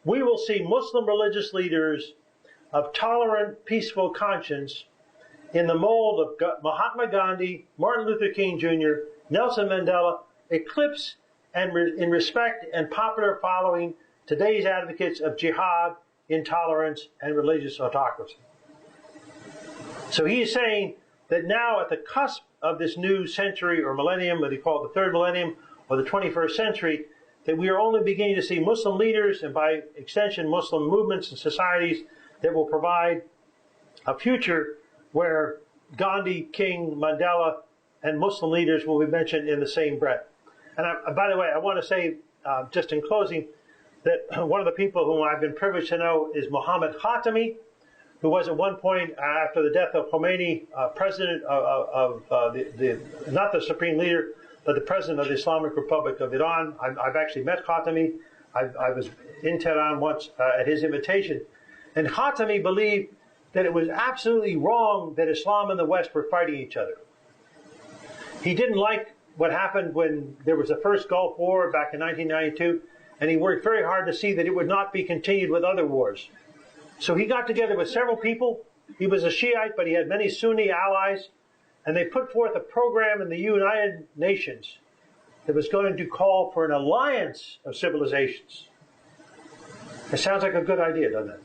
we will see Muslim religious leaders of tolerant, peaceful conscience in the mold of Mahatma Gandhi, Martin Luther King Jr., Nelson Mandela, eclipse and in respect and popular following today's advocates of jihad, intolerance, and religious autocracy. So he is saying that now at the cusp of this new century or millennium, whether you call it the third millennium or the 21st century, that we are only beginning to see Muslim leaders and by extension Muslim movements and societies that will provide a future where Gandhi, King, Mandela, and Muslim leaders will be mentioned in the same breath. And by the way, I want to say, just in closing, that one of the people whom I've been privileged to know is Muhammad Khatami, who was at one point, after the death of Khomeini, president of not the supreme leader, but the president of the Islamic Republic of Iran. I've actually met Khatami. I was in Tehran once at his invitation. And Khatami believed that it was absolutely wrong that Islam and the West were fighting each other. He didn't like what happened when there was the first Gulf War back in 1992, and he worked very hard to see that it would not be continued with other wars. So he got together with several people. He was a Shiite, but he had many Sunni allies, and they put forth a program in the United Nations that was going to call for an alliance of civilizations. It sounds like a good idea, doesn't it?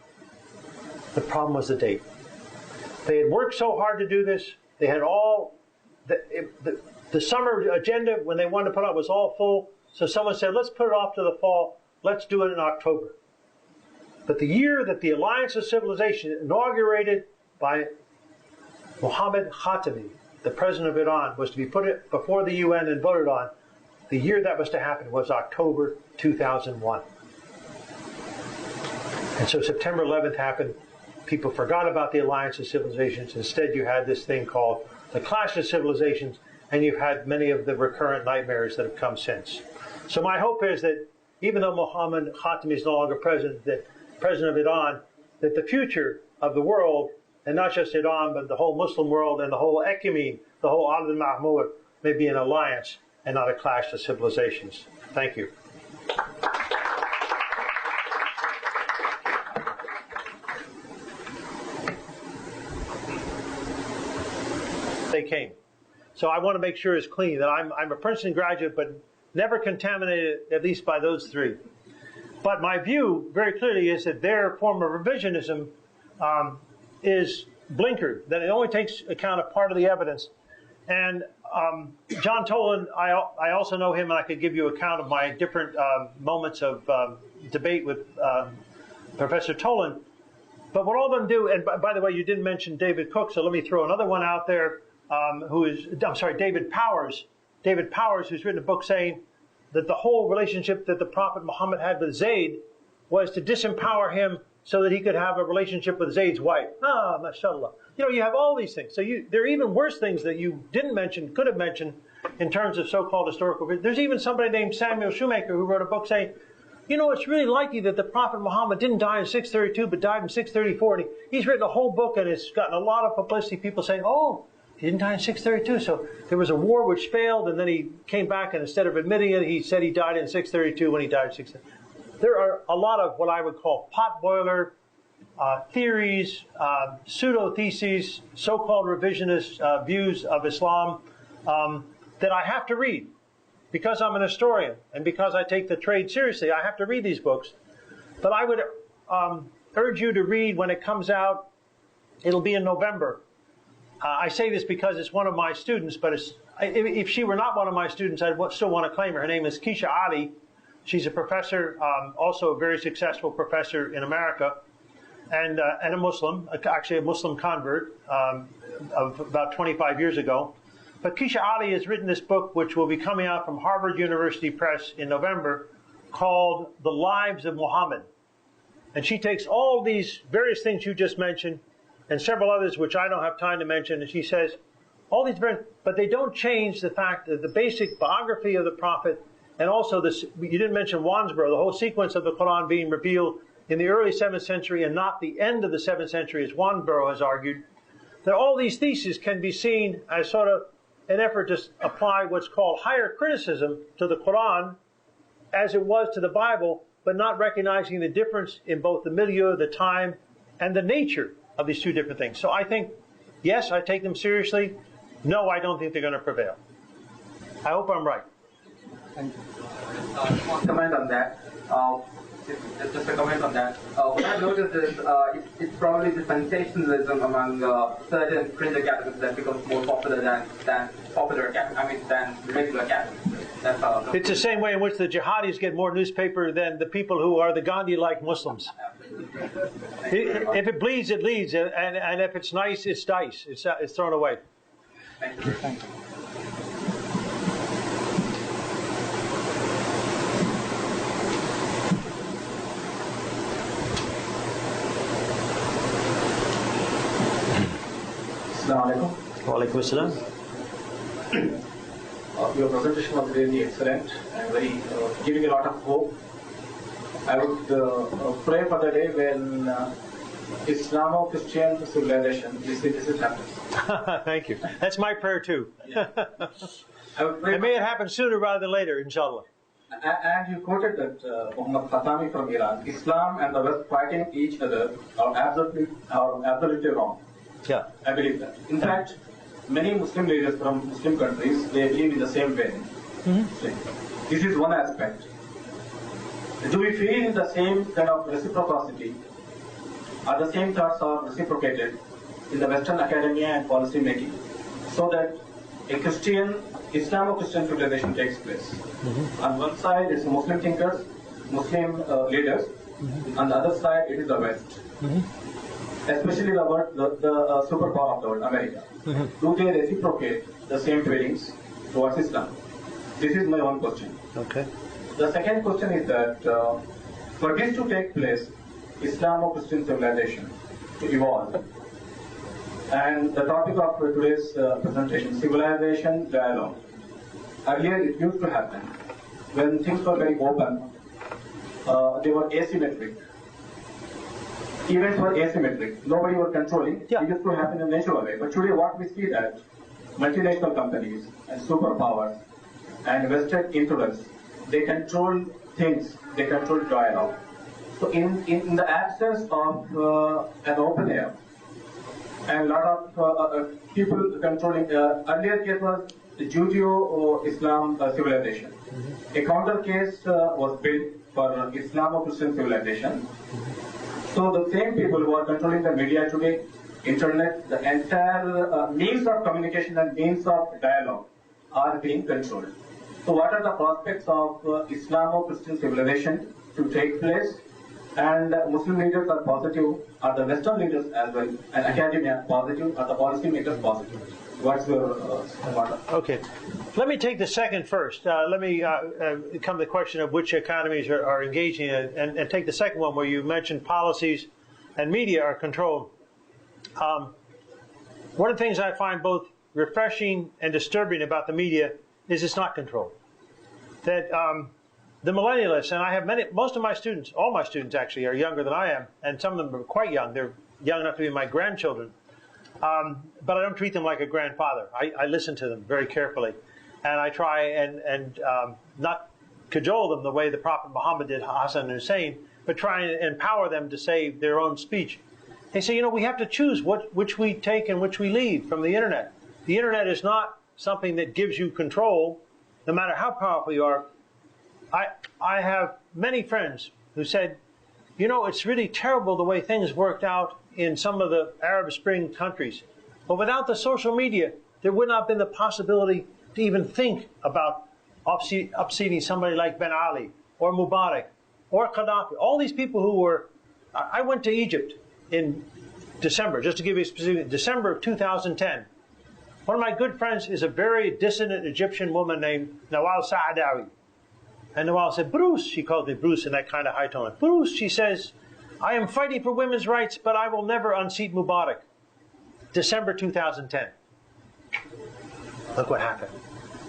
The problem was the date. They had worked so hard to do this. They had all, the summer agenda when they wanted to put it out was all full. So someone said, let's put it off to the fall. Let's do it in October. But the year that the Alliance of Civilization, inaugurated by Mohammed Khatami, the president of Iran, was to be put before the UN and voted on, the year that was to happen was October 2001. And so September 11th happened. People forgot about the Alliance of Civilizations. Instead, you had this thing called the Clash of Civilizations, and you've had many of the recurrent nightmares that have come since. So my hope is that even though Mohammed Khatami is no longer president, the president of Iran, that the future of the world, and not just Iran, but the whole Muslim world and the whole ecumene, the whole Al Mahmud, may be an alliance and not a clash of civilizations. Thank you. They came. So I want to make sure it's clean, that I'm a Princeton graduate, but never contaminated, at least by those three. But my view, very clearly, is that their form of revisionism is blinkered, that it only takes account of part of the evidence. And John Toland, I also know him, and I could give you account of my different moments of debate with Professor Toland. But what all of them do, and by the way, you didn't mention David Cook, so let me throw another one out there, David Powers. David Powers, who's written a book saying that the whole relationship that the Prophet Muhammad had with Zayd was to disempower him so that he could have a relationship with Zayd's wife. Ah, mashallah. You know, you have all these things. So there are even worse things that you didn't mention, could have mentioned, in terms of so-called historical. There's even somebody named Samuel Shoemaker who wrote a book saying, you know, it's really likely that the Prophet Muhammad didn't die in 632, but died in 634. And he's written a whole book, and it's gotten a lot of publicity. People saying, oh, he didn't die in 632. So there was a war which failed, and then he came back, and instead of admitting it, he said he died in 632 when he died in 632. There are a lot of what I would call potboiler theories, pseudo-theses, so-called revisionist views of Islam that I have to read. Because I'm an historian and because I take the trade seriously, I have to read these books. But I would urge you to read when it comes out. It'll be in November. I say this because it's one of my students, but if she were not one of my students, I'd still want to claim her. Her name is Keisha Ali. She's a professor, also a very successful professor in America, and a Muslim, actually a Muslim convert of about 25 years ago. But Keisha Ali has written this book, which will be coming out from Harvard University Press in November, called The Lives of Muhammad. And she takes all these various things you just mentioned, and several others which I don't have time to mention, and she says, all these various, but they don't change the fact that the basic biography of the Prophet, and also this, you didn't mention Wansboro, the whole sequence of the Quran being revealed in the early 7th century and not the end of the 7th century, as Wansboro has argued, that all these theses can be seen as sort of an effort to apply what's called higher criticism to the Quran as it was to the Bible, but not recognizing the difference in both the milieu, the time, and the nature of these two different things. So I think, yes, I take them seriously. No, I don't think they're going to prevail. I hope I'm right. Thank you. One comment on that. Just a comment on that. What I noticed is it's probably the sensationalism among certain fringe academies that becomes more popular than regular academies. That's how. It's the same way in which the jihadis get more newspaper than the people who are the Gandhi-like Muslims. If it bleeds, it leads, and if it's nice, it's dice. It's thrown away. Thank you. Thank you. Walaikum assalam. Your presentation was really excellent and very giving a lot of hope. I would pray for the day when Islamo-Christian civilization. This is happening. Thank you. That's my prayer too. Yeah. And may it happen sooner rather than later, inshallah. And you quoted that Muhammad Khatami from Iran, Islam and the West fighting each other are absolutely wrong. Yeah. I believe that. In fact, many Muslim leaders from Muslim countries, they believe in the same way. Mm-hmm. This is one aspect. Do we feel the same kind of reciprocity? Are the same thoughts are reciprocated in the Western academia and policy making, so that a Islamo-Christian civilization takes place? Mm-hmm. On one side, it's Muslim thinkers, Muslim leaders. Mm-hmm. On the other side, it is the West. Mm-hmm. Especially the superpower of the world, America. Mm-hmm. Do they reciprocate the same feelings towards Islam? This is my one question. Okay. The second question is that for this to take place, Islamo-Christian civilization to evolve, and the topic of today's presentation, civilization dialogue. Earlier it used to happen when things were very open. They were asymmetric. Events were asymmetric. Nobody was controlling. Yeah. It used to happen in a natural way. But today what we see that multinational companies and superpowers and vested influence, they control things, they control dialogue. So in the absence of an open air and a lot of people controlling, earlier case was the Judeo-Islam civilization. Mm-hmm. A counter case was built for Islamo-Christian civilization. Mm-hmm. So the same people who are controlling the media today, internet, the entire means of communication and means of dialogue are being controlled. So what are the prospects of Islamo-Christian civilization to take place? And Muslim leaders are positive, are the Western leaders as well, and academia positive, are the policy makers positive? What's your Okay, let me take the second first. Let me come to the question of which economies are engaging in, and take the second one where you mentioned policies and media are controlled. One of the things I find both refreshing and disturbing about the media is it's not controlled. That the millennialists, and I have most of my students, all my students actually, are younger than I am, and some of them are quite young. They're young enough to be my grandchildren. But I don't treat them like a grandfather. I listen to them very carefully, and I try and not cajole them the way the Prophet Muhammad did Hassan and Hussein, but try and empower them to say their own speech. They say, you know, we have to choose which we take and which we leave from the internet. The internet is not something that gives you control, no matter how powerful you are. I have many friends who said, you know, it's really terrible the way things worked out in some of the Arab Spring countries. But without the social media, there would not have been the possibility to even think about upseating somebody like Ben Ali or Mubarak or Gaddafi. All these people who were... I went to Egypt in December, just to give you a specific... December of 2010. One of my good friends is a very dissident Egyptian woman named Nawal Saadawi. And Nawal said, Bruce, she called me Bruce in that kind of high tone. Bruce, she says, I am fighting for women's rights, but I will never unseat Mubarak. December 2010. Look what happened.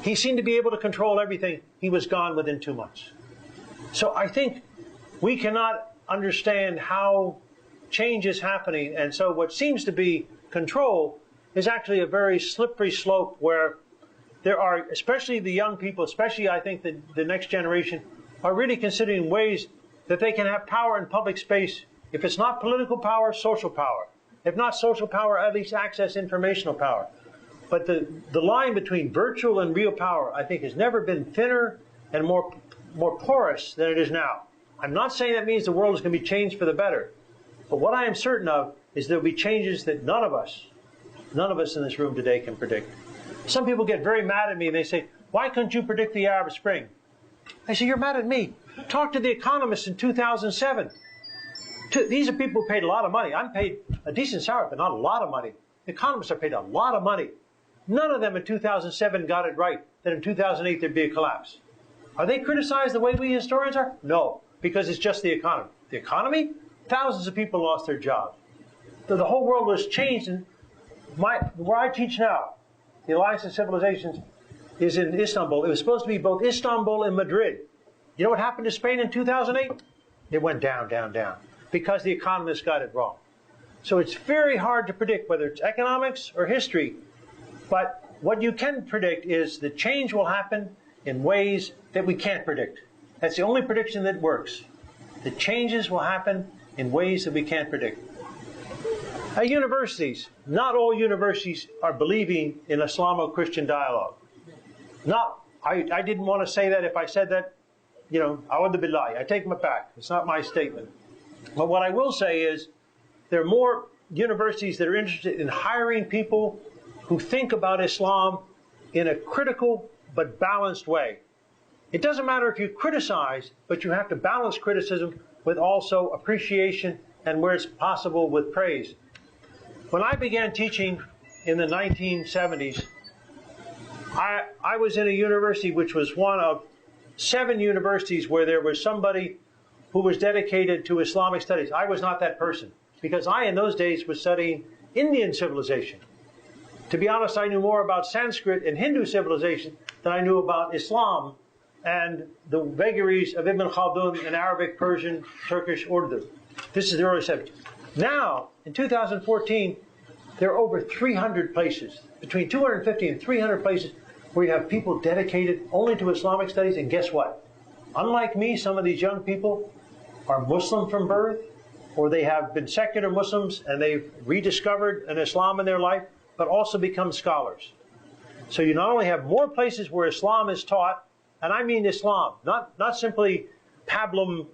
He seemed to be able to control everything. He was gone within 2 months. So I think we cannot understand how change is happening. And so what seems to be control is actually a very slippery slope where there are, especially the young people, especially I think the next generation, are really considering ways that they can have power in public space. If it's not political power, social power. If not social power, at least access informational power. But the line between virtual and real power, I think, has never been thinner and more porous than it is now. I'm not saying that means the world is going to be changed for the better. But what I am certain of is there will be changes that none of us in this room today can predict. Some people get very mad at me and they say, why couldn't you predict the Arab Spring? I say, you're mad at me. Talk to the economists in 2007. These are people who paid a lot of money. I'm paid a decent salary, but not a lot of money. The economists are paid a lot of money. None of them in 2007 got it right that in 2008 there'd be a collapse. Are they criticized the way we historians are? No, because it's just the economy. The economy? Thousands of people lost their jobs. The whole world was changed. And where I teach now, the Alliance of Civilizations, is in Istanbul. It was supposed to be both Istanbul and Madrid. You know what happened to Spain in 2008? It went down, down, down, because the economists got it wrong. So it's very hard to predict whether it's economics or history. But what you can predict is that change will happen in ways that we can't predict. That's the only prediction that works. The changes will happen in ways that we can't predict. At universities, not all universities are believing in Islamo-Christian dialogue. I didn't want to say that. If I said that, awad billahi, I take it back. It's not my statement. But what I will say is there are more universities that are interested in hiring people who think about Islam in a critical but balanced way. It doesn't matter if you criticize, but you have to balance criticism with also appreciation and, where it's possible, with praise. When I began teaching in the 1970s, I was in a university which was one of 7 universities where there was somebody who was dedicated to Islamic studies. I was not that person, because I, in those days, was studying Indian civilization. To be honest, I knew more about Sanskrit and Hindu civilization than I knew about Islam and the vagaries of Ibn Khaldun in Arabic, Persian, Turkish, Urdu. This is the early 70s. Now, in 2014, there are over 300 places, between 250 and 300 places, where you have people dedicated only to Islamic studies. And guess what? Unlike me, some of these young people are Muslim from birth, or they have been secular Muslims and they've rediscovered an Islam in their life, but also become scholars. So you not only have more places where Islam is taught, and I mean Islam, not simply pablum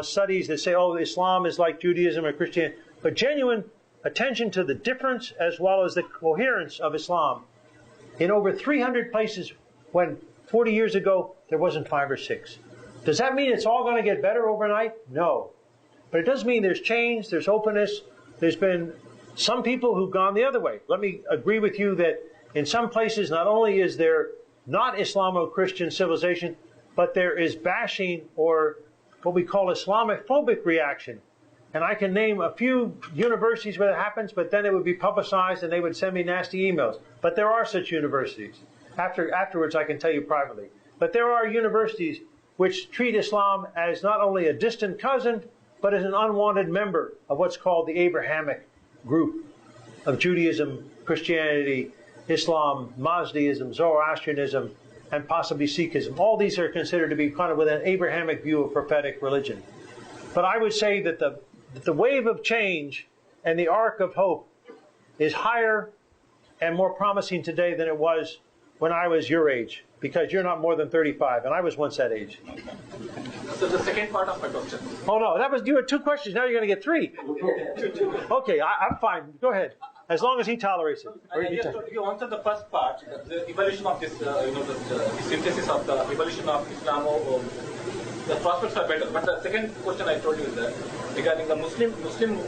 studies that say, oh, Islam is like Judaism or Christianity, but genuine attention to the difference as well as the coherence of Islam in over 300 places, when 40 years ago there wasn't 5 or 6. Does that mean it's all going to get better overnight? No. But it does mean there's change, there's openness. There's been some people who've gone the other way. Let me agree with you that in some places not only is there not Islamo-Christian civilization, but there is bashing, or what we call Islamophobic reaction. And I can name a few universities where that happens, but then it would be publicized and they would send me nasty emails. But there are such universities. Afterwards, I can tell you privately. But there are universities which treat Islam as not only a distant cousin, but as an unwanted member of what's called the Abrahamic group of Judaism, Christianity, Islam, Mazdaism, Zoroastrianism, and possibly Sikhism. All these are considered to be kind of with an Abrahamic view of prophetic religion. But I would say that the wave of change and the arc of hope is higher and more promising today than it was when I was your age, because you're not more than 35, and I was once that age. So the second part of my question. Oh no, you had 2 questions, now you're going to get 3. Okay, I'm fine. Go ahead. As long as he tolerates it. You answered the first part, the evolution of this, the synthesis of the evolution of Islam. The prospects are better. But the second question I told you is that regarding the Muslim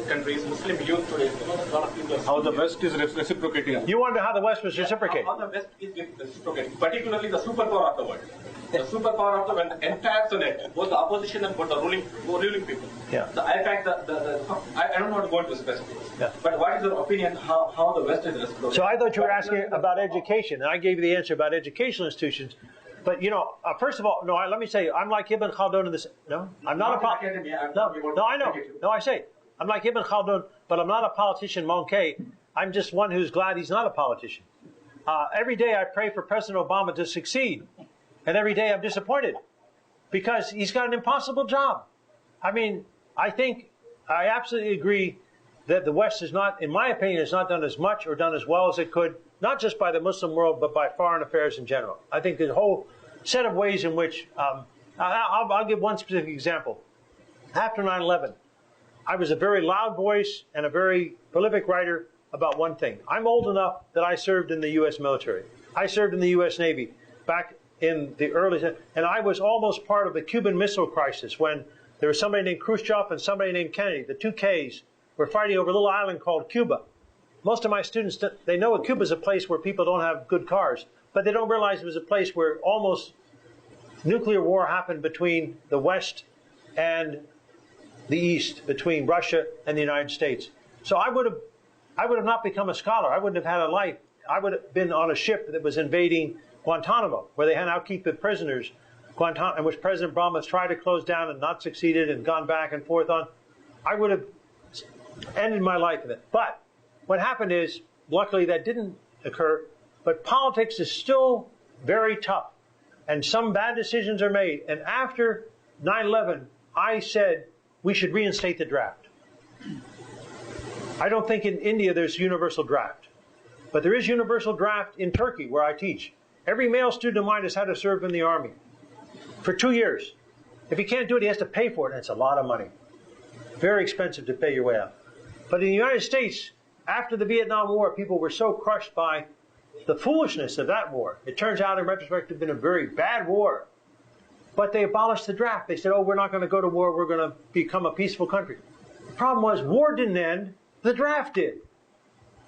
countries, Muslim youth today, a lot of people are How the West is reciprocating. You wonder how the West was reciprocating. How the West is reciprocating, particularly the superpower of the world. The superpower of the world, the entire Senate, both the opposition and both the ruling people. Yeah. I don't want to go into specifics. Yeah. But what is your opinion how the West is reciprocating? So I thought you were asking about education, and I gave you the answer about educational institutions. But first of all, no. Let me say, I'm like Ibn Khaldun in this. No, I'm not a politician. No, I know. No, I say, I'm like Ibn Khaldun, but I'm not a politician, Monkey. I'm just one who's glad he's not a politician. Every day I pray for President Obama to succeed, and every day I'm disappointed because he's got an impossible job. I mean, I absolutely agree that the West is not, in my opinion, has not done as much or done as well as it could, not just by the Muslim world, but by foreign affairs in general. I think there's a whole set of ways in which, I'll give one specific example. After 9/11, I was a very loud voice and a very prolific writer about one thing. I'm old enough that I served in the U.S. military. I served in the U.S. Navy back in the early, and I was almost part of the Cuban Missile Crisis when there was somebody named Khrushchev and somebody named Kennedy, the 2 Ks, were fighting over a little island called Cuba. Most of my students, they know Cuba is a place where people don't have good cars, but they don't realize it was a place where almost nuclear war happened between the West and the East, between Russia and the United States. So I would have not become a scholar. I wouldn't have had a life. I would have been on a ship that was invading Guantanamo, where they had now keep the prisoners, and which President Obama has tried to close down and not succeeded and gone back and forth on. I would have ended my life in it. But what happened is, luckily that didn't occur, but politics is still very tough. And some bad decisions are made. And after 9/11, I said we should reinstate the draft. I don't think in India there's universal draft. But there is universal draft in Turkey, where I teach. Every male student of mine has had to serve in the army for 2 years. If he can't do it, he has to pay for it, and it's a lot of money. Very expensive to pay your way out. But in the United States, after the Vietnam War, people were so crushed by the foolishness of that war. It turns out, in retrospect, it had been a very bad war. But they abolished the draft. They said, oh, we're not going to go to war, we're going to become a peaceful country. The problem was, war didn't end, the draft did.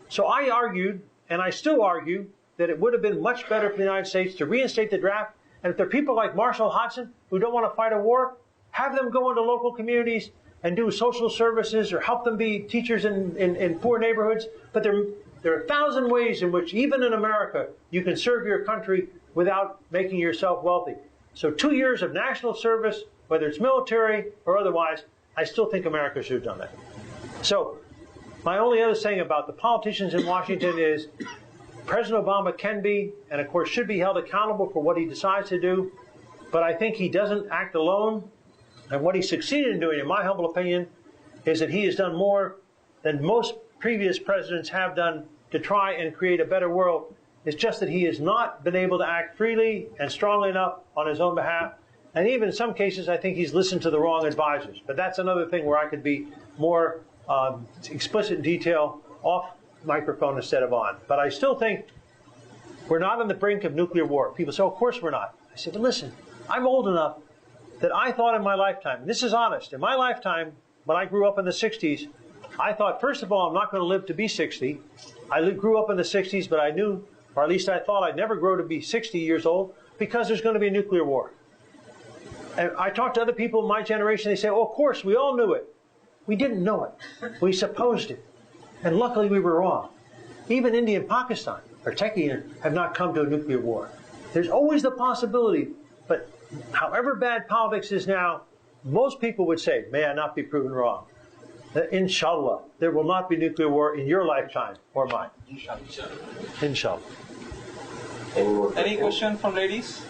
So I argued, and I still argue, that it would have been much better for the United States to reinstate the draft. And if there are people like Marshall Hodgson who don't want to fight a war, have them go into local communities and do social services or help them be teachers in poor neighborhoods. But there are 1,000 ways in which, even in America, you can serve your country without making yourself wealthy. So 2 years of national service, whether it's military or otherwise, I still think America should have done that. So my only other saying about the politicians in Washington is President Obama can be, and of course should be, held accountable for what he decides to do. But I think he doesn't act alone. And what he succeeded in doing, in my humble opinion, is that he has done more than most previous presidents have done to try and create a better world. It's just that he has not been able to act freely and strongly enough on his own behalf. And even in some cases, I think he's listened to the wrong advisors. But that's another thing where I could be more explicit in detail off microphone instead of on. But I still think we're not on the brink of nuclear war. People say, oh, of course we're not. I said, but listen, I'm old enough that I thought in my lifetime, and this is honest, in my lifetime, when I grew up in the 60s, I thought, first of all, I'm not going to live to be 60. I grew up in the 60s, but I knew, or at least I thought, I'd never grow to be 60 years old because there's going to be a nuclear war. And I talked to other people in my generation, they say, oh, of course, we all knew it. We didn't know it. We supposed it. And luckily we were wrong. Even India and Pakistan, or Turkey, have not come to a nuclear war. There's always the possibility, but however bad politics is now, most people would say, may I not be proven wrong. Inshallah, there will not be nuclear war in your lifetime or mine. Inshallah. Any question from ladies?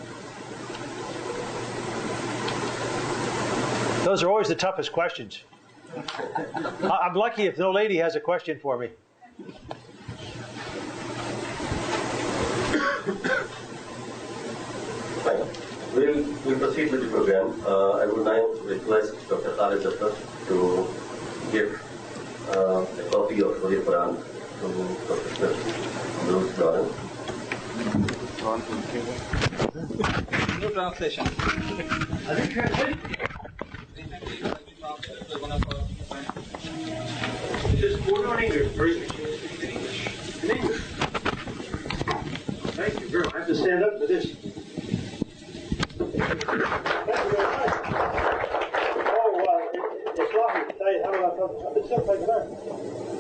Those are always the toughest questions. I'm lucky if no lady has a question for me. We'll proceed with the program. I would now request Dr. Khalid Zafar to give a copy of Holy Quran to Professor Bruce Lawrence. No translation. Is this order in English? Or is it in English? In English. Thank you very much. I have to stand up for this. Thank you very much. It's lovely.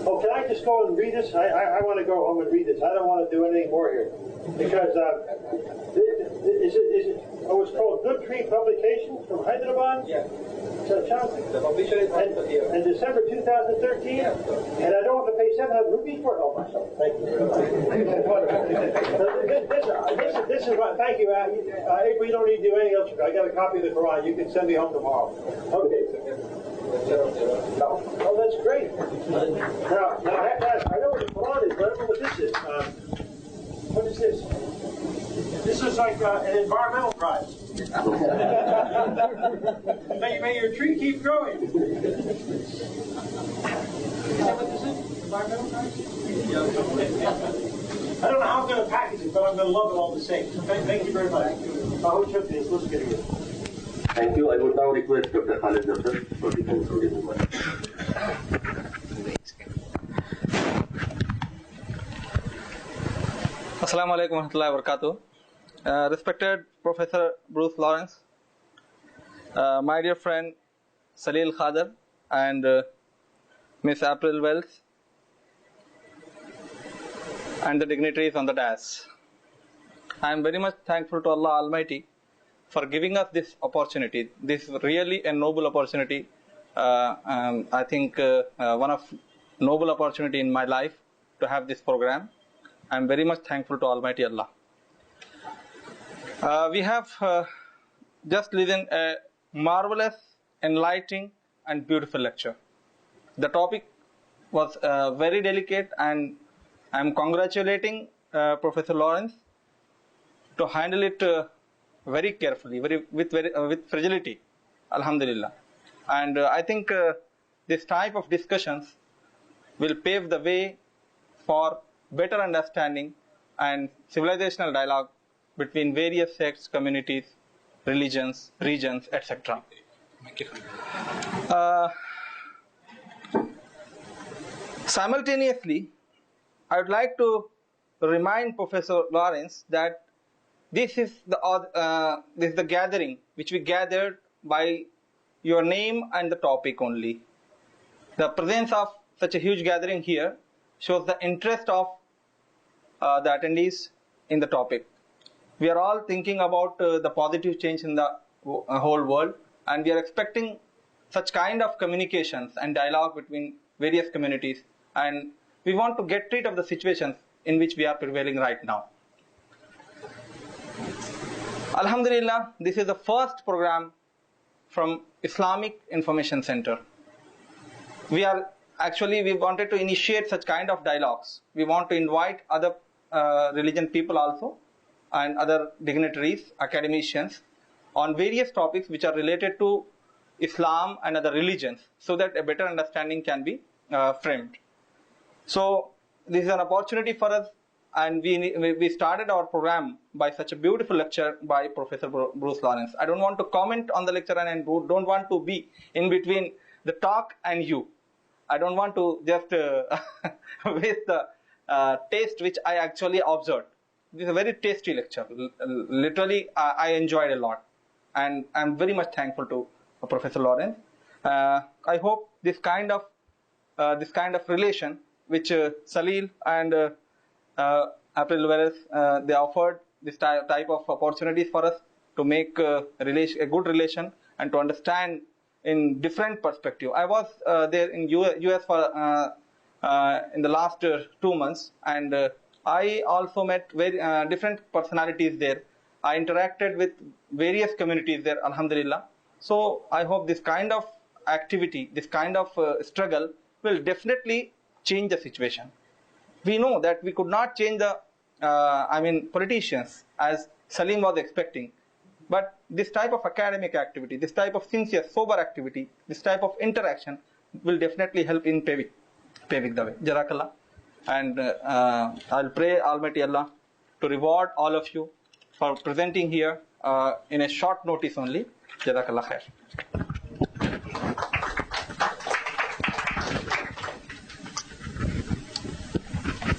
Oh, can I just go and read this? I want to go home and read this. I don't want to do anything more here. Because, it's called Good Tree Publications from Hyderabad? Yeah. The publisher is in December 2013? Yeah. And I don't have to pay 700 rupees for it? Oh, myself. Thank you. This is what, thank you. We don't need to do anything else. I got a copy of the Quran. You can send me home tomorrow. Okay. Oh, that's great. Now I have to ask, I know what the Quran is, but I don't know what this is. What is this? This is like an environmental prize. May your tree keep growing. Is that what this is? Environmental prize? I don't know how I'm going to package it, but I'm going to love it all the same. So thank you very much. I hope you this. Let's get it. Thank you. I would now request Dr. Khalid Zafar for the concluding remarks. Assalamu alaikum wa rahmatullahi wa barakatuh. Respected Professor Bruce Lawrence, my dear friend Salil Khader and Miss April Wells, and the dignitaries on the dais. I am very much thankful to Allah Almighty for giving us this opportunity. This is really a noble opportunity. I think one of noble opportunity in my life to have this program. I am very much thankful to Almighty Allah. We have just listened a marvelous, enlightening, and beautiful lecture. The topic was very delicate, and I am congratulating Professor Lawrence to handle it very carefully, with fragility. Alhamdulillah. And I think this type of discussions will pave the way for better understanding and civilizational dialogue between various sects, communities, religions, regions, etc. Simultaneously, I would like to remind Professor Lawrence that this is the gathering which we gathered by your name and the topic only. The presence of such a huge gathering here shows the interest of the attendees in the topic. We are all thinking about the positive change in the whole world, and we are expecting such kind of communications and dialogue between various communities, and we want to get rid of the situations in which we are prevailing right now. Alhamdulillah, this is the first program from Islamic Information Center. We wanted to initiate such kind of dialogues. We want to invite other religion people also and other dignitaries, academicians on various topics which are related to Islam and other religions, so that a better understanding can be framed. So this is an opportunity for us, and we started our program by such a beautiful lecture by Professor Bruce Lawrence. I don't want to comment on the lecture, and I don't want to be in between the talk and you. I don't want to just waste the taste which I actually observed. This is a very tasty lecture. Literally, I enjoyed a lot, and I'm very much thankful to Professor Lawrence. I hope this kind of relation which Salil and April Veres, they offered this type of opportunities for us to make a good relation and to understand in different perspective. I was there in US for in the last 2 months, and I also met very different personalities there. I interacted with various communities there, alhamdulillah. So I hope this kind of activity, this kind of struggle will definitely change the situation. We know that we could not change the politicians as Salim was expecting, but this type of academic activity, this type of sincere, sober activity, this type of interaction will definitely help in paving the way. Jazakallah. And I'll pray Almighty Allah to reward all of you for presenting here in a short notice only. Jazakallah khair.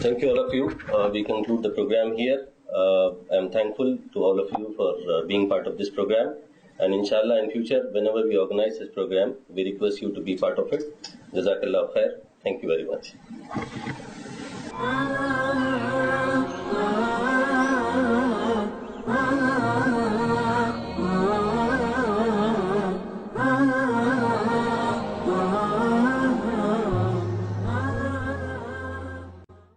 Thank you all of you. We conclude the program here. I am thankful to all of you for being part of this program. And inshallah in future, whenever we organize this program, we request you to be part of it. Jazakallah khair. Thank you very much.